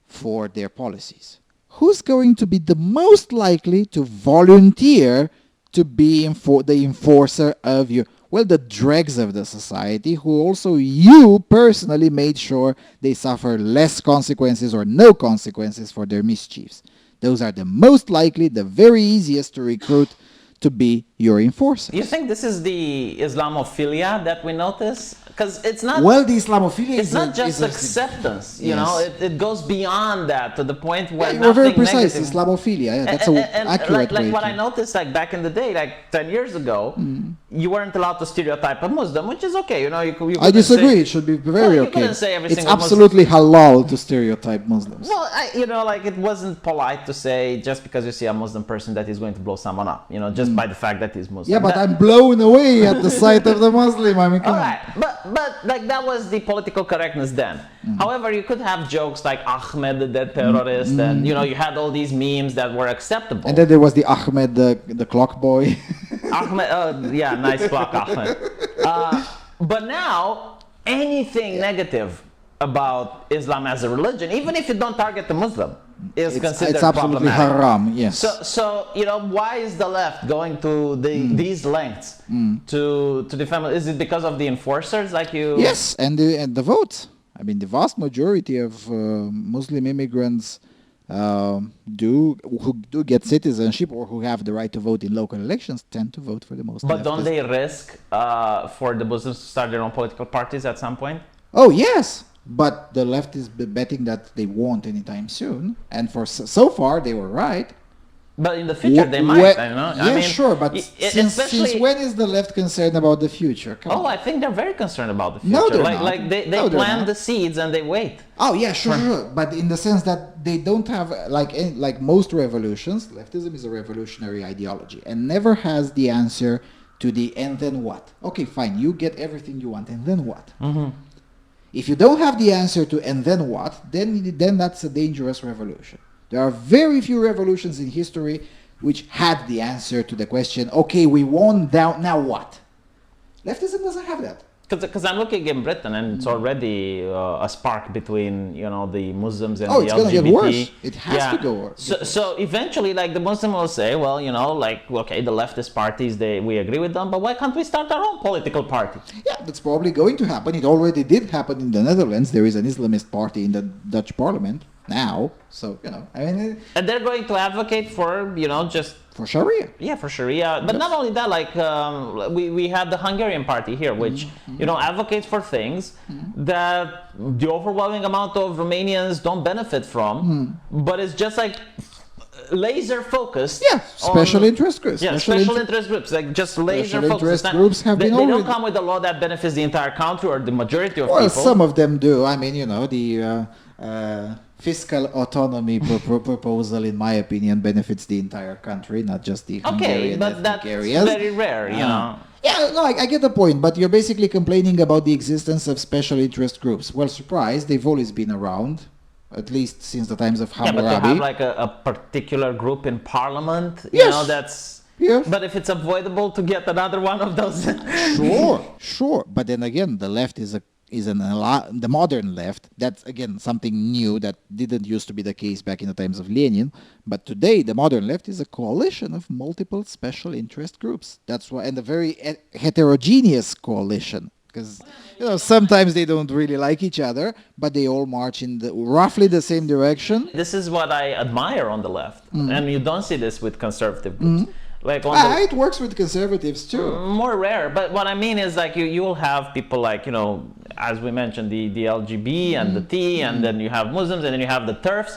B: for their policies. Who's going to be the most likely to volunteer to be the enforcer of the dregs of the society, who also you personally made sure they suffer less consequences or no consequences for their mischiefs. Those are the most likely, the very easiest to recruit to be your enforcer.
A: You think this is the Islamophilia that we notice? because it's not.
B: Well, the Islamophilia
A: It's
B: is
A: not
B: a-
A: just
B: is a-
A: acceptance, you
B: Yes.
A: know. It goes beyond that to the point where
B: Yeah, you were very
A: nothing
B: precise.
A: negative.
B: Islamophilia. Yeah, that's
A: And
B: an accurate
A: like
B: way.
A: what
B: to-
A: I noticed, like back in the day, like 10 years ago, you weren't allowed to stereotype a Muslim, which is okay, you know. You
B: I
A: couldn't
B: disagree.
A: say-
B: It should be
A: Well,
B: very
A: you
B: okay.
A: couldn't say every
B: It's
A: single Muslim-
B: absolutely halal to stereotype Muslims.
A: Well, you know, like it wasn't polite to say just because you see a Muslim person that he's going to blow someone up, you know, just by the fact that he's Muslim.
B: Yeah, but
A: That-
B: I'm blown away at the sight of the Muslim. I mean, come
A: All
B: on.
A: right, but like that was the political correctness then. However, you could have jokes like Ahmed the terrorist, and you know, you had all these memes that were acceptable.
B: And then there was the Ahmed, the clock boy.
A: Ahmed, yeah, nice clock, Ahmed. But now, anything negative about Islam as a religion, even if you don't target the Muslim, is considered
B: It's absolutely
A: problematic.
B: haram. Yes.
A: So you know, why is the left going to these lengths to defend? Is it because of the enforcers, like you?
B: Yes, and the vote. I mean, the vast majority of Muslim immigrants who do get citizenship or who have the right to vote in local elections tend to vote for the most.
A: But don't
B: leftist.
A: they risk for the Muslims to start their own political parties at some point?
B: Oh yes, but the left is betting that they won't anytime soon, and for so far they were right.
A: But in the future, they might. I don't know.
B: Yeah,
A: I mean,
B: sure, but since
A: especially.
B: when is the left concerned about the future? Come
A: Oh,
B: on.
A: I think they're very concerned about the future.
B: No, they're
A: like,
B: not.
A: like they
B: No, they're
A: plant
B: not.
A: the seeds and they wait.
B: Oh yeah, sure. But in the sense that they don't have like most revolutions, leftism is a revolutionary ideology and never has the answer to the and then what. Okay, fine, you get everything you want, and then what? If you don't have the answer to and then what, then that's a dangerous revolution. There are very few revolutions in history which had the answer to the question, okay, we won, now what? Leftism doesn't have that.
A: Because I'm looking in Britain and it's already a spark between, you know, the Muslims and
B: Oh,
A: the
B: it's
A: LGBT.
B: gonna get worse. It has to go worse.
A: So eventually, like the Muslim will say, well, you know, like, okay, the leftist parties, we agree with them, but why can't we start our own political party?
B: Yeah, that's probably going to happen. It already did happen in the Netherlands. There is an Islamist party in the Dutch parliament now. So, you know, I mean,
A: And they're going to advocate for, you know, just
B: for Sharia.
A: yeah, for Sharia. But not only that, like we had the Hungarian party here, which you know advocates for things that the overwhelming amount of Romanians don't benefit from. But it's just like laser focused.
B: Yeah, special interest groups.
A: Yeah, special interest groups, like just laser
B: Special
A: focused.
B: interest
A: It's not-
B: groups have
A: they
B: been
A: don't
B: already-
A: come with a law that benefits the entire country or the majority of
B: Well,
A: people.
B: some of them do. I mean, you know, the fiscal autonomy proposal, in my opinion, benefits the entire country, not just the
A: Okay,
B: Hungarian
A: but
B: ethnic
A: that's
B: areas.
A: very rare, you know.
B: Yeah, no, I get the point, but you're basically complaining about the existence of special interest groups. Well, surprise, they've always been around, at least since the times of
A: Yeah, but to
B: Hammurabi.
A: have like a particular group in parliament, you
B: Yes.
A: know, that's.
B: Yeah.
A: But if it's avoidable to get another one of those.
B: Sure. But then again, the left the modern left. That's again something new that didn't used to be the case back in the times of Lenin. But today, the modern left is a coalition of multiple special interest groups. That's why, and a very heterogeneous coalition. Because you know sometimes they don't really like each other, but they all march in roughly the same direction.
A: This is what I admire on the left, and you don't see this with conservative groups. Like on the,
B: It works with conservatives too.
A: more rare, but what I mean is like you will have people like, you know, as we mentioned, the LGB and the T, and then you have Muslims, and then you have the TERFs,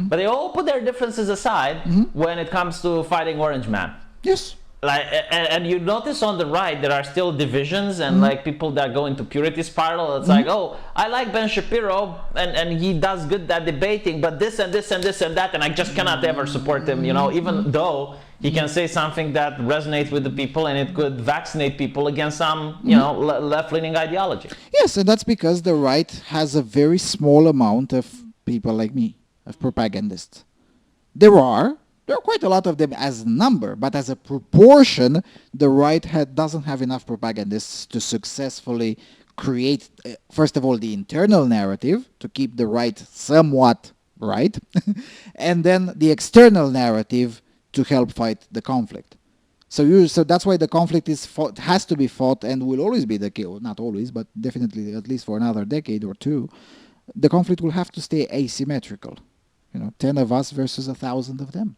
A: but they all put their differences aside when it comes to fighting Orange Man.
B: Yes.
A: Like, and you notice on the right there are still divisions and like people that go into purity spiral. It's like, oh, I like Ben Shapiro and he does good at debating, but this and this and this and that, and I just cannot ever support him, you know, even though he can say something that resonates with the people and it could vaccinate people against some, you know, left-leaning ideology.
B: Yes, and that's because the right has a very small amount of people like me, of propagandists. There are quite a lot of them as number, but as a proportion, the right doesn't have enough propagandists to successfully create, first of all, the internal narrative to keep the right somewhat right, and then the external narrative to help fight the conflict. So that's why the conflict has to be fought, and will always be the case. Not always, but definitely at least for another decade or two. The conflict will have to stay asymmetrical. You know, 10 of us versus 1,000 of them.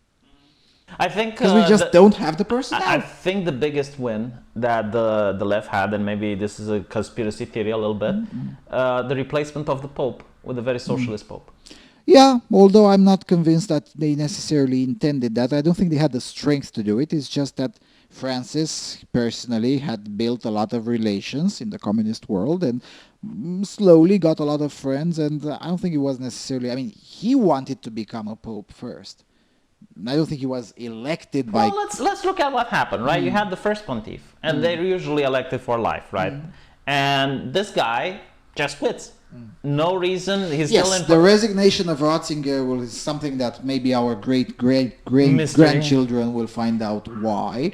A: I think
B: Because we just don't have the personnel.
A: I think the biggest win that the left had, and maybe this is a conspiracy theory a little bit, the replacement of the Pope with a very socialist Pope.
B: Yeah, although I'm not convinced that they necessarily intended that. I don't think they had the strength to do it. It's just that Francis personally had built a lot of relations in the communist world and slowly got a lot of friends. And I don't think it was necessarily, I mean, he wanted to become a pope first. I don't think he was elected by...
A: Well, let's look at what happened, right? You had the first pontiff, and they're usually elected for life, right? And this guy just quits. No reason. He's still in.
B: The resignation of Ratzinger is something that maybe our grandchildren will find out why.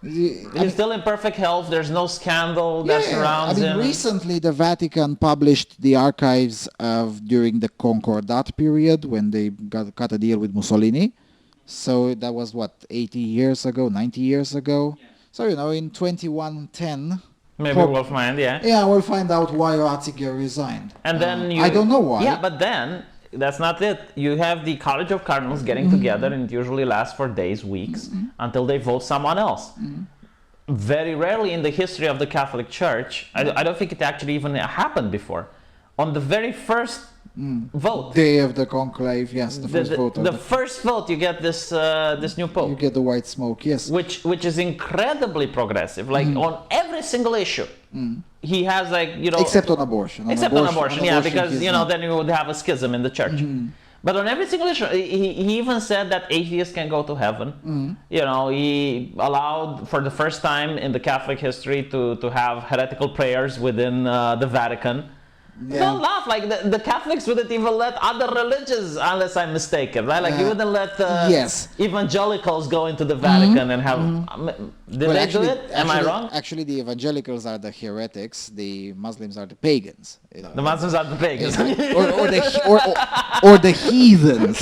A: He's still in perfect health. There's no scandal that surrounds him.
B: Recently the Vatican published the archives of during the Concordat period when they cut a deal with Mussolini. So that was what, 80 years ago, 90 years ago. So in 2110.
A: Maybe we'll find,
B: Yeah, we'll find out why Ratzinger resigned.
A: And then
B: I don't know why.
A: Yeah, but then that's not it. You have the College of Cardinals getting together, and it usually lasts for days, weeks, until they vote someone else. Very rarely in the history of the Catholic Church, I don't think it actually even happened before. On the very first vote,
B: day of the conclave, yes, the first vote.
A: The first vote, you get this new pope.
B: You get the white smoke, yes.
A: Which is incredibly progressive. Like on every single issue, he has
B: except on abortion.
A: Except on abortion, yeah, because then you would have a schism in the church. But on every single issue, he even said that atheists can go to heaven. He allowed for the first time in the Catholic history to have heretical prayers within the Vatican. Yeah. Don't laugh, like the Catholics wouldn't even let other religions, unless I'm mistaken, right? Like you wouldn't let evangelicals go into the Vatican and have... Did they do it? Am I wrong?
B: Actually, the evangelicals are the heretics, the Muslims are the pagans.
A: The Muslims are the pagans.
B: or the heathens.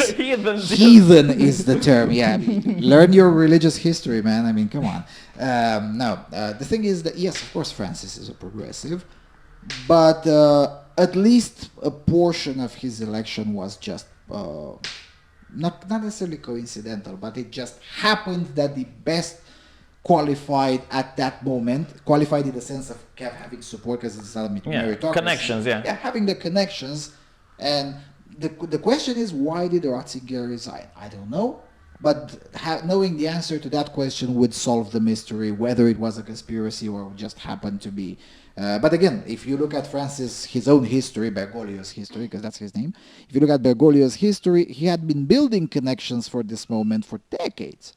B: Heathen is the term, yeah. Learn your religious history, man. I mean, come on. The thing is that, yes, of course, Francis is a progressive, but at least a portion of his election was just not necessarily coincidental, but it just happened that the best qualified at that moment, qualified in the sense of having support because it's not meritocracy.
A: Connections, yeah,
B: having the connections. And the question is, why did Ratzinger resign? I don't know. But knowing the answer to that question would solve the mystery, whether it was a conspiracy or just happened to be. But again, if you look at Francis, his own history, Bergoglio's history, because that's his name. If you look at Bergoglio's history, he had been building connections for this moment for decades.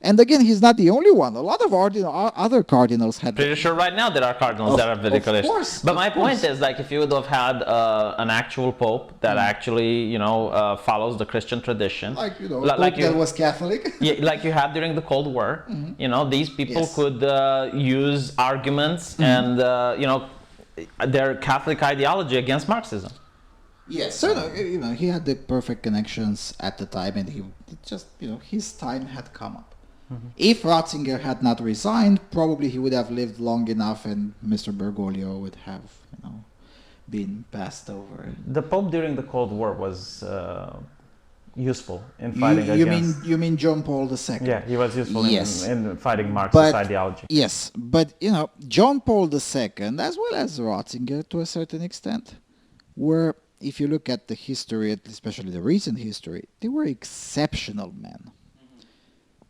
B: And again, he's not the only one. A lot of other cardinals had...
A: Pretty sure right now there are cardinals that are medicalists.
B: Of course.
A: But my point is, like, if you would have had an actual pope that actually, follows the Christian tradition.
B: Like, that was Catholic.
A: Yeah, like you had during the Cold War. These people could use arguments and, their Catholic ideology against Marxism.
B: Yes, so he had the perfect connections at the time, and his time had come up. If Ratzinger had not resigned, probably he would have lived long enough, and Mr. Bergoglio would have, been passed over.
A: The Pope during the Cold War was useful in fighting against...
B: You mean John Paul II?
A: Yeah, he was useful in fighting Marxist ideology.
B: Yes, but John Paul II, as well as Ratzinger to a certain extent, were, if you look at the history, especially the recent history, they were exceptional men.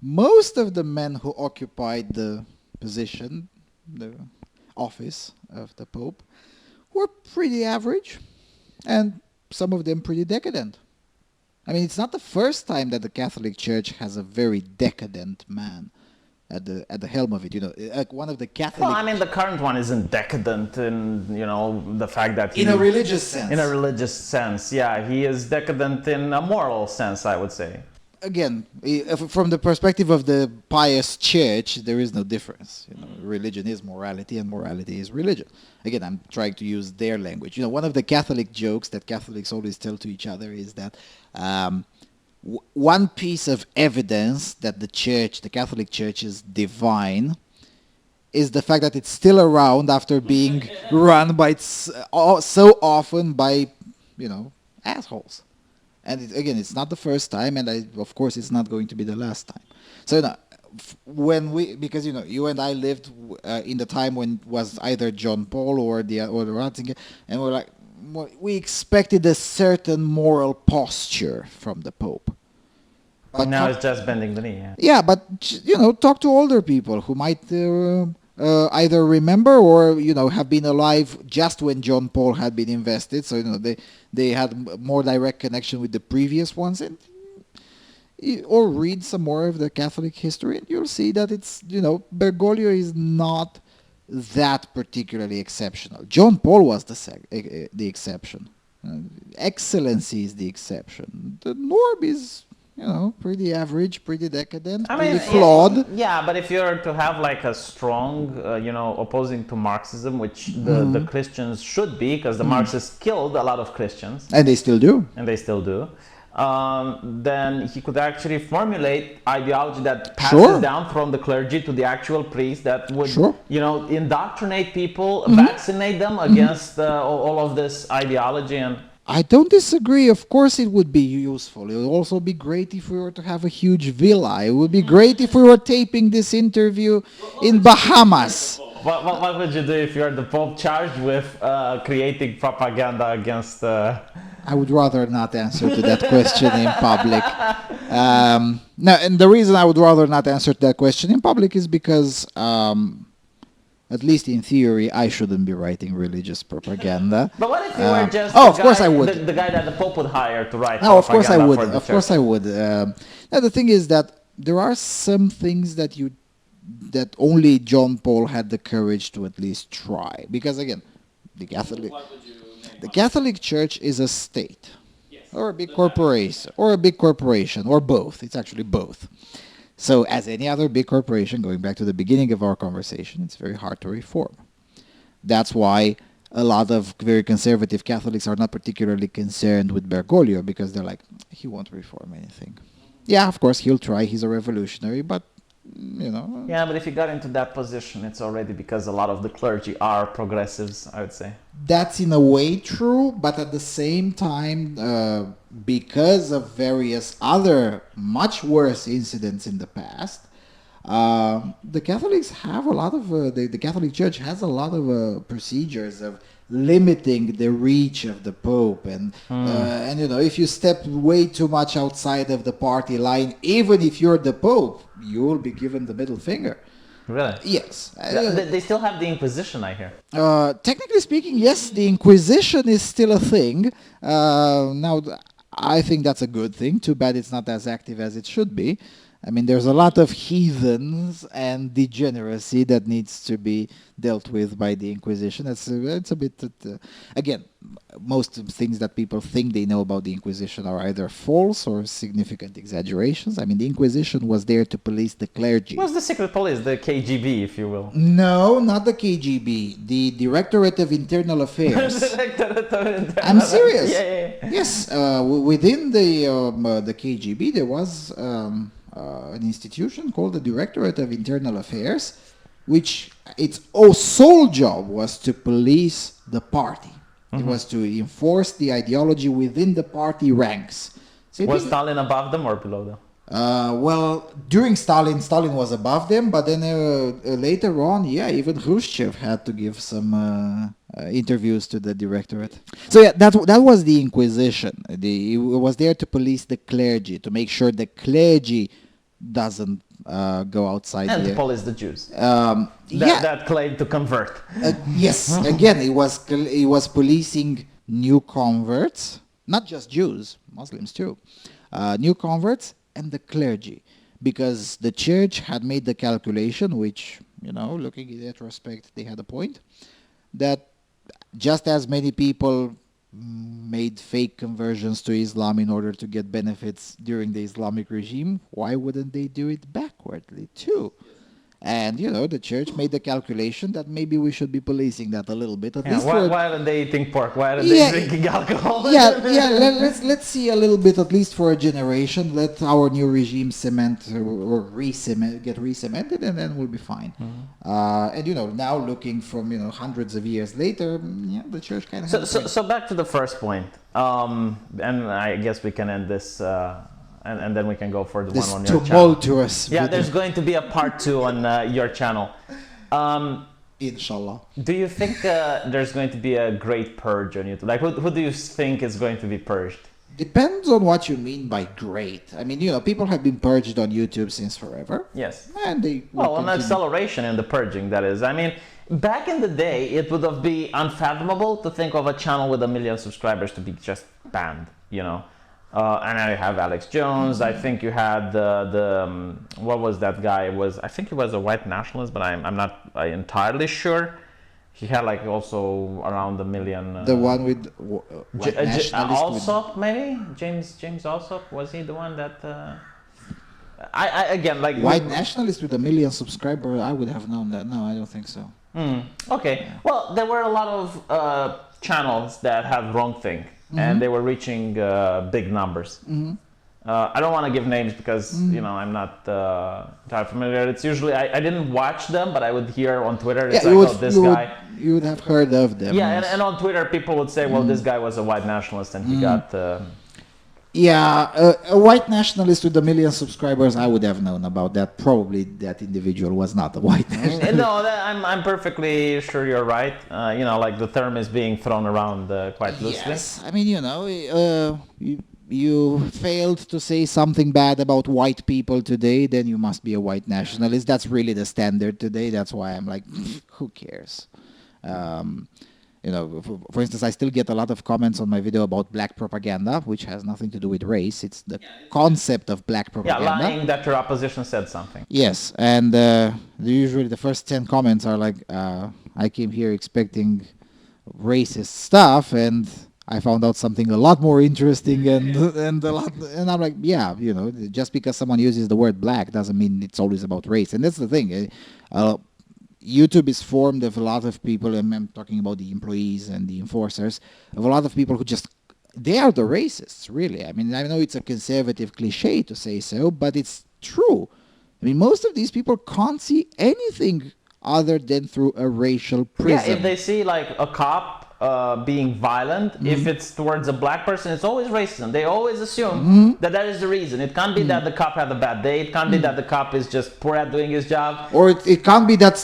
B: Most of the men who occupied the position, the office of the Pope, were pretty average, and some of them pretty decadent. I mean, it's not the first time that the Catholic Church has a very decadent man at the helm of it. Like one of the Catholic...
A: Well, I mean, the current one isn't decadent in, the fact that
B: in a religious sense.
A: In a religious sense, yeah. He is decadent in a moral sense, I would say.
B: Again, from the perspective of the pious church, there is no difference. Religion is morality, and morality is religion. Again, I'm trying to use their language. One of the Catholic jokes that Catholics always tell to each other is that one piece of evidence that the Catholic Church is divine, is the fact that it's still around after being run by so often by, assholes. And again, it's not the first time, and of course, it's not going to be the last time. So when because you and I lived in the time when it was either John Paul or the Ratzinger, and we're like, we expected a certain moral posture from the Pope.
A: But now it's just bending the knee. Yeah.
B: Yeah, but talk to older people who might either remember or have been alive just when John Paul had been invested, so they had more direct connection with the previous ones, and or read some more of the Catholic history, and you'll see that it's Bergoglio is not that particularly exceptional. John Paul was the exception. Excellency is the exception. The norm is pretty average, pretty decadent, pretty flawed.
A: Yeah, but if you're to have like a strong, opposing to Marxism, which the Christians should be, because the Marxists killed a lot of Christians.
B: And they still do.
A: Then he could actually formulate ideology that passes down from the clergy to the actual priest that would, indoctrinate people, vaccinate them against all of this ideology. And
B: I don't disagree. Of course, it would be useful. It would also be great if we were to have a huge villa. It would be great if we were taping this interview in Bahamas.
A: What would you do if you're the Pope charged with creating propaganda against...
B: I would rather not answer to that question in public. No, and the reason I would rather not answer to that question in public is because... at least in theory, I shouldn't be writing religious propaganda.
A: But what if you were just
B: of course I would.
A: The guy that the Pope would hire to write
B: No, of course I would.
A: propaganda
B: Of course I would. Now the thing is that there are some things that only John Paul had the courage to at least try. Because again, the Catholic Church is a state, or a big corporation, or both. It's actually both. So as any other big corporation, going back to the beginning of our conversation, it's very hard to reform. That's why a lot of very conservative Catholics are not particularly concerned with Bergoglio, because they're like, he won't reform anything. Yeah, of course, he'll try. He's a revolutionary, but,
A: Yeah, but if you got into that position, it's already because a lot of the clergy are progressives, I would say.
B: That's in a way true, but at the same time, because of various other much worse incidents in the past, the Catholics have a lot of the Catholic Church has a lot of procedures of limiting the reach of the Pope, and if you step way too much outside of the party line, even if you're the Pope, you will be given the middle finger.
A: Really?
B: Yes.
A: They still have the Inquisition, I hear.
B: Technically speaking, yes, the Inquisition is still a thing. Now, I think that's a good thing. Too bad it's not as active as it should be. I mean, there's a lot of heathens and degeneracy that needs to be dealt with by the Inquisition. It's a bit... again, most of the things that people think they know about the Inquisition are either false or significant exaggerations. I mean, the Inquisition was there to police the clergy.
A: What's the secret police? The KGB, if you will.
B: No, not the KGB. The Directorate of Internal Affairs. I'm serious.
A: Yeah.
B: Yes, within the KGB, there was... an institution called the Directorate of Internal Affairs, which its sole job was to police the party. It was to enforce the ideology within the party ranks. So
A: was Stalin above them or below them?
B: Well, during Stalin was above them, but then later on, even Khrushchev had to give some interviews to the Directorate. So that was the Inquisition. It was there to police the clergy, to make sure the clergy doesn't go outside
A: and to police the Jews that claim to convert.
B: Yes, again, it was policing new converts, not just Jews, Muslims too, new converts and the clergy, because the church had made the calculation, which, looking in retrospect, they had a point, that just as many people made fake conversions to Islam in order to get benefits during the Islamic regime, why wouldn't they do it backwardly too? And, the church made the calculation that maybe we should be policing that a little bit. At
A: Yeah,
B: least
A: why aren't they eating pork? Why aren't
B: Yeah,
A: they drinking alcohol?
B: let's see a little bit, at least for a generation. Let our new regime cement or get re-cemented, and then we'll be fine. And, now looking from, hundreds of years later, the church kind of...
A: So back to the first point. And I guess we can end this... And then we can go for the
B: this
A: one on your channel.
B: tumultuous.
A: Yeah, there's going to be a part 2 on your channel.
B: Inshallah.
A: Do you think there's going to be a great purge on YouTube? Like, who do you think is going to be purged?
B: Depends on what you mean by great. I mean, people have been purged on YouTube since forever.
A: Yes.
B: And they...
A: Well, an acceleration in the purging, that is. I mean, back in the day, it would have been unfathomable to think of a channel with 1 million subscribers to be just banned, and now you have Alex Jones. I think you had what was that guy? I think he was a white nationalist, but I'm not entirely sure. He had like also around 1 million.
B: The one with white nationalist.
A: Alsop, maybe James Alsop, was he the one that? I again like
B: white nationalist with 1 million subscribers. I would have known that. No, I don't think so.
A: Okay. Well, there were a lot of channels that had wrong thing. And they were reaching big numbers. I don't want to give names because I'm not entirely familiar. It's usually I didn't watch them, but I would hear on Twitter. It's this guy.
B: You would have heard of them.
A: Yeah, and on Twitter people would say, well, this guy was a white nationalist and he got.
B: A white nationalist with 1 million subscribers, I would have known about that. Probably that individual was not a white nationalist.
A: No, I'm perfectly sure you're right. Like the term is being thrown around quite loosely.
B: Yes, I mean, you failed to say something bad about white people today, then you must be a white nationalist. That's really the standard today. That's why I'm like, who cares? For instance, I still get a lot of comments on my video about black propaganda, which has nothing to do with race. It's the concept of black propaganda.
A: Yeah, lying that your opposition said something.
B: Yes, and usually the first 10 comments are like, I came here expecting racist stuff, and I found out something a lot more interesting, and I'm like, just because someone uses the word black doesn't mean it's always about race. And that's the thing. YouTube is formed of a lot of people, and I'm talking about the employees and the enforcers, of a lot of people who they are the racists, really. I mean, I know it's a conservative cliche to say so, but it's true. I mean, most of these people can't see anything other than through a racial prism.
A: Yeah, if they see like a cop being violent, if it's towards a black person, it's always racism. They always assume that is the reason. It can't be that the cop had a bad day. It can't be that the cop is just poor at doing his job.
B: Or it can't be that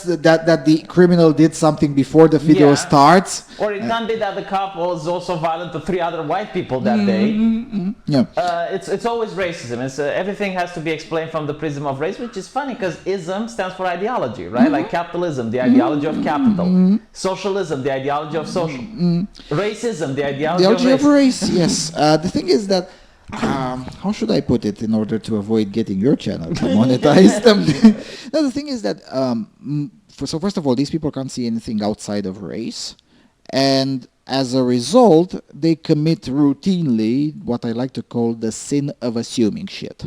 B: the criminal did something before the video starts.
A: Or it can't be that the cop was also violent to 3 other white people that day.
B: Yeah.
A: It's always racism. It's everything has to be explained from the prism of race, which is funny because ism stands for ideology, right? Like capitalism, the ideology of capital. Socialism, the ideology of social. Racism, the ideology
B: of race. Yes. The thing is that how should I put it in order to avoid getting your channel demonetized? No, the thing is that first of all, these people can't see anything outside of race, and as a result, they commit routinely what I like to call the sin of assuming shit.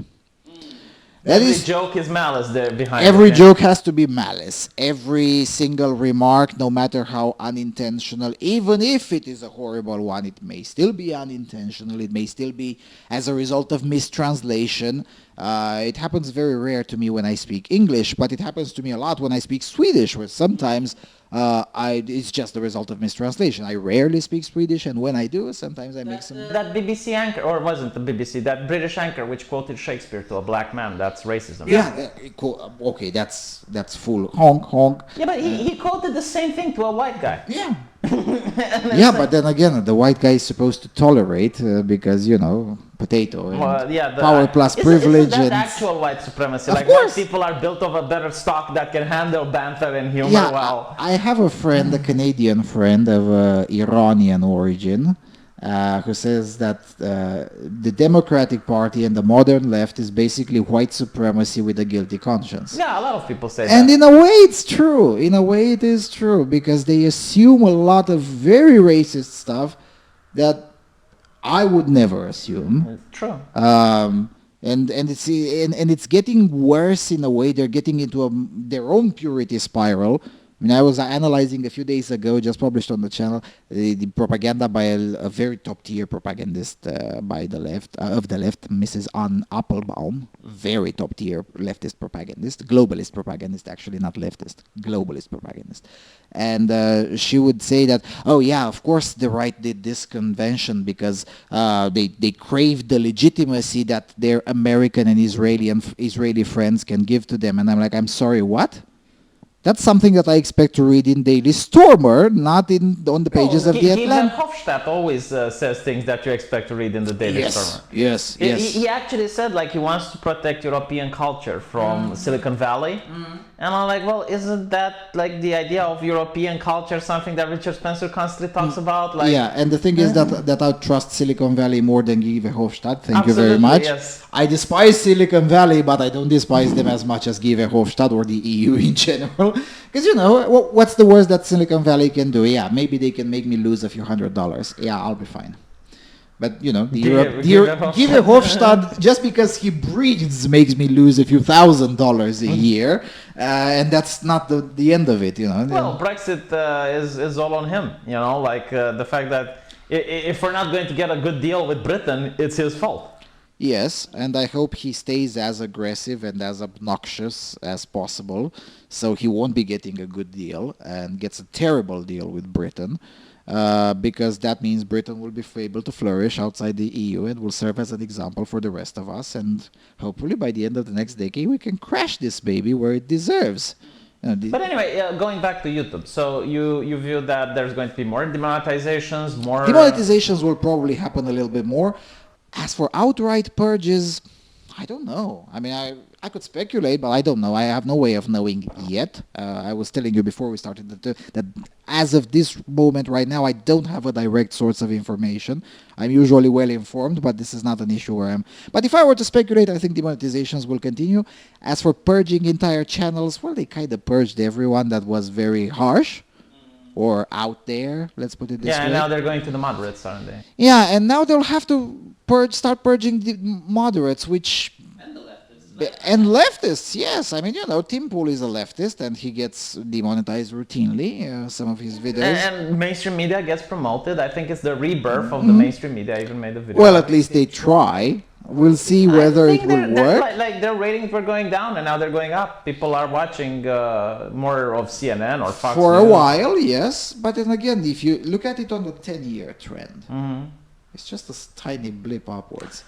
A: Every joke is malice there behind
B: every joke has to be malice. Every single remark, no matter how unintentional, even if it is a horrible one, it may still be unintentional. It may still be as a result of mistranslation. It happens very rare to me when I speak English, but it happens to me a lot when I speak Swedish, where sometimes it's just the result of mistranslation. I rarely speak Swedish, and when I do, sometimes I make some...
A: That BBC anchor, or wasn't the BBC, that British anchor which quoted Shakespeare to a black man, that's racism.
B: Yeah, okay, that's full honk, honk.
A: Yeah, but he quoted the same thing to a white guy.
B: Yeah. Yeah, but then again, the white guy is supposed to tolerate because, potato and power plus privilege.
A: Isn't that
B: and
A: actual white supremacy?
B: Of
A: like
B: course.
A: white people are built of a better stock that can handle banter and humor
B: yeah,
A: well.
B: I have a friend, a Canadian friend of Iranian origin, who says that the Democratic Party and the modern left is basically white supremacy with a guilty conscience.
A: Yeah, a lot of people say
B: and
A: that.
B: in a way it's true. In a way it is true, because they assume a lot of very racist stuff that I would never assume.
A: True.
B: And it's getting worse in a way. They're getting into their own purity spiral. I mean, I was analyzing a few days ago, just published on the channel, the propaganda by a very top-tier propagandist by the left, of the left, Mrs. Ann Applebaum, very top-tier leftist propagandist, globalist propagandist, actually not leftist, globalist propagandist. And she would say that, oh yeah, of course the right did this convention because they craved the legitimacy that their American and Israeli friends can give to them. And I'm like, I'm sorry, what? That's something that I expect to read in Daily Stormer, not on the pages of the Atlantic.
A: Hofstadt always says things that you expect to read in the Daily Stormer.
B: Yes.
A: He actually said like he wants to protect European culture from Silicon Valley. And I'm like, well, isn't that like the idea of European culture something that Richard Spencer constantly talks about? Like,
B: yeah, and the thing is that I trust Silicon Valley more than Guy Verhofstadt. Thank you very
A: Absolutely,
B: much.
A: yes.
B: I despise Silicon Valley, but I don't despise them as much as Guy Verhofstadt or the EU in general. Because, you know, what's the worst that Silicon Valley can do? Yeah, maybe they can make me lose a few $100. Yeah, I'll be fine. But, you know, Guy Verhofstadt, just because he breathes, makes me lose a few $1,000s a year. And that's not the end of it, you know.
A: Well, Brexit is all on him, you know, like the fact that if we're not going to get a good deal with Britain, it's his fault.
B: Yes, and I hope he stays as aggressive and as obnoxious as possible, so he won't be getting a good deal and gets a terrible deal with Britain, because that means Britain will be able to flourish outside the EU and will serve as an example for the rest of us, and hopefully by the end of the next decade we can crash this baby where it deserves.
A: But anyway, going back to YouTube, so you view that there's going to be more demonetizations, more...
B: Demonetizations will probably happen a little bit more. As for outright purges, I don't know. I mean, I could speculate, but I don't know. I have no way of knowing yet. I was telling you before we started that as of this moment right now, I don't have a direct source of information. I'm usually well informed, but this is not an issue where I'm... But if I were to speculate, I think demonetizations will continue. As for purging entire channels, well, they kind of purged everyone that was very harsh. Or out there, let's put it this way.
A: Yeah, and now they're going to the moderates, aren't they?
B: Yeah, and now they'll have to start purging the moderates, which...
C: And the leftists.
B: And leftists, yes. I mean, you know, Tim Pool is a leftist, and he gets demonetized routinely, some of his videos.
A: And mainstream media gets promoted. I think it's the rebirth of the mainstream media. I even made a video.
B: Well, at least they try. We'll see whether it will work.
A: Like their ratings were going down and now they're going up. People are watching more of CNN or Fox
B: For
A: News.
B: a while, yes. But then again, if you look at it on the 10-year trend, it's just a tiny blip upwards.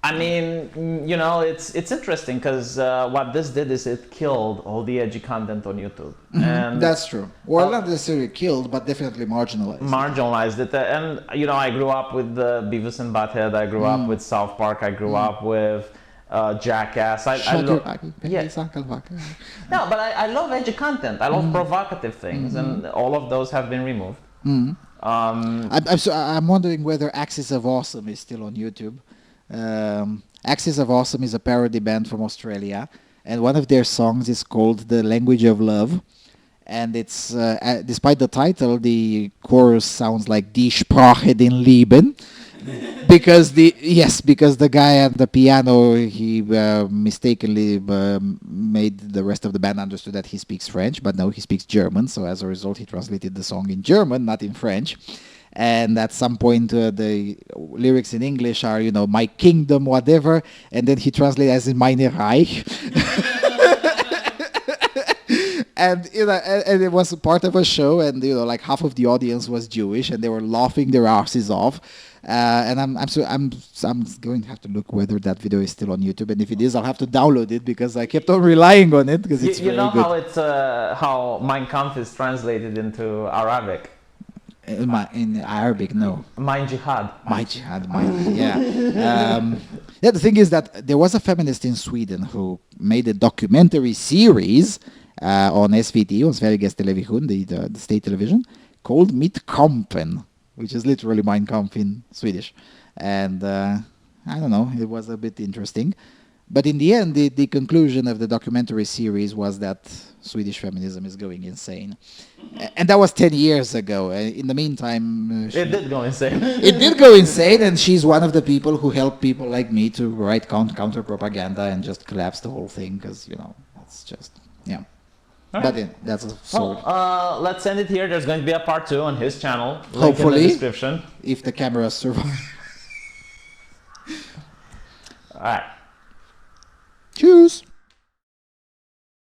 A: I mean, you know, it's interesting because what this did is it killed all the edgy content on YouTube. And
B: that's true. Well, not necessarily killed, but definitely marginalized.
A: Marginalized it. And, you know, I grew up with Beavis and Butthead. I grew up with South Park. I grew up with Jackass. No, but I love edgy content. I love provocative things. And all of those have been removed.
B: I'm wondering whether Axis of Awesome is still on YouTube. Axis of Awesome is a parody band from Australia, and one of their songs is called The Language of Love, and it's despite the title, the chorus sounds like Die Sprache den Lieben, because the guy at the piano, he mistakenly made the rest of the band understood that he speaks French, but no, he speaks German, so as a result he translated the song in German, not in French. And at some point, the lyrics in English are, you know, my kingdom, whatever. And then he translates as in meine Reich. And, you know, and it was part of a show. And, you know, like half of the audience was Jewish. And they were laughing their asses off. And I'm going to have to look whether that video is still on YouTube. And if it is, I'll have to download it because I kept on relying on it because it's very good.
A: You know how it's how Mein Kampf is translated into Arabic?
B: In Arabic, no.
A: My jihad.
B: Yeah. Yeah, the thing is that there was a feminist in Sweden who made a documentary series on SVT, on Sveriges Television, the state television, called Mitt Kampen, which is literally Mein Kampf in Swedish. And I don't know, it was a bit interesting. But in the end, the conclusion of the documentary series was that Swedish feminism is going insane. And that was 10 years ago. In the meantime...
A: It did go insane.
B: It did go insane, and she's one of the people who helped people like me to write counter-propaganda and just collapse the whole thing, because, it's just, yeah.
A: All
B: But
A: right.
B: that's a sort.
A: Well, let's end it here. There's going to be a part 2 on his channel. Link in
B: Hopefully.
A: the description.
B: If the cameras survive.
A: All right.
B: Tschüss.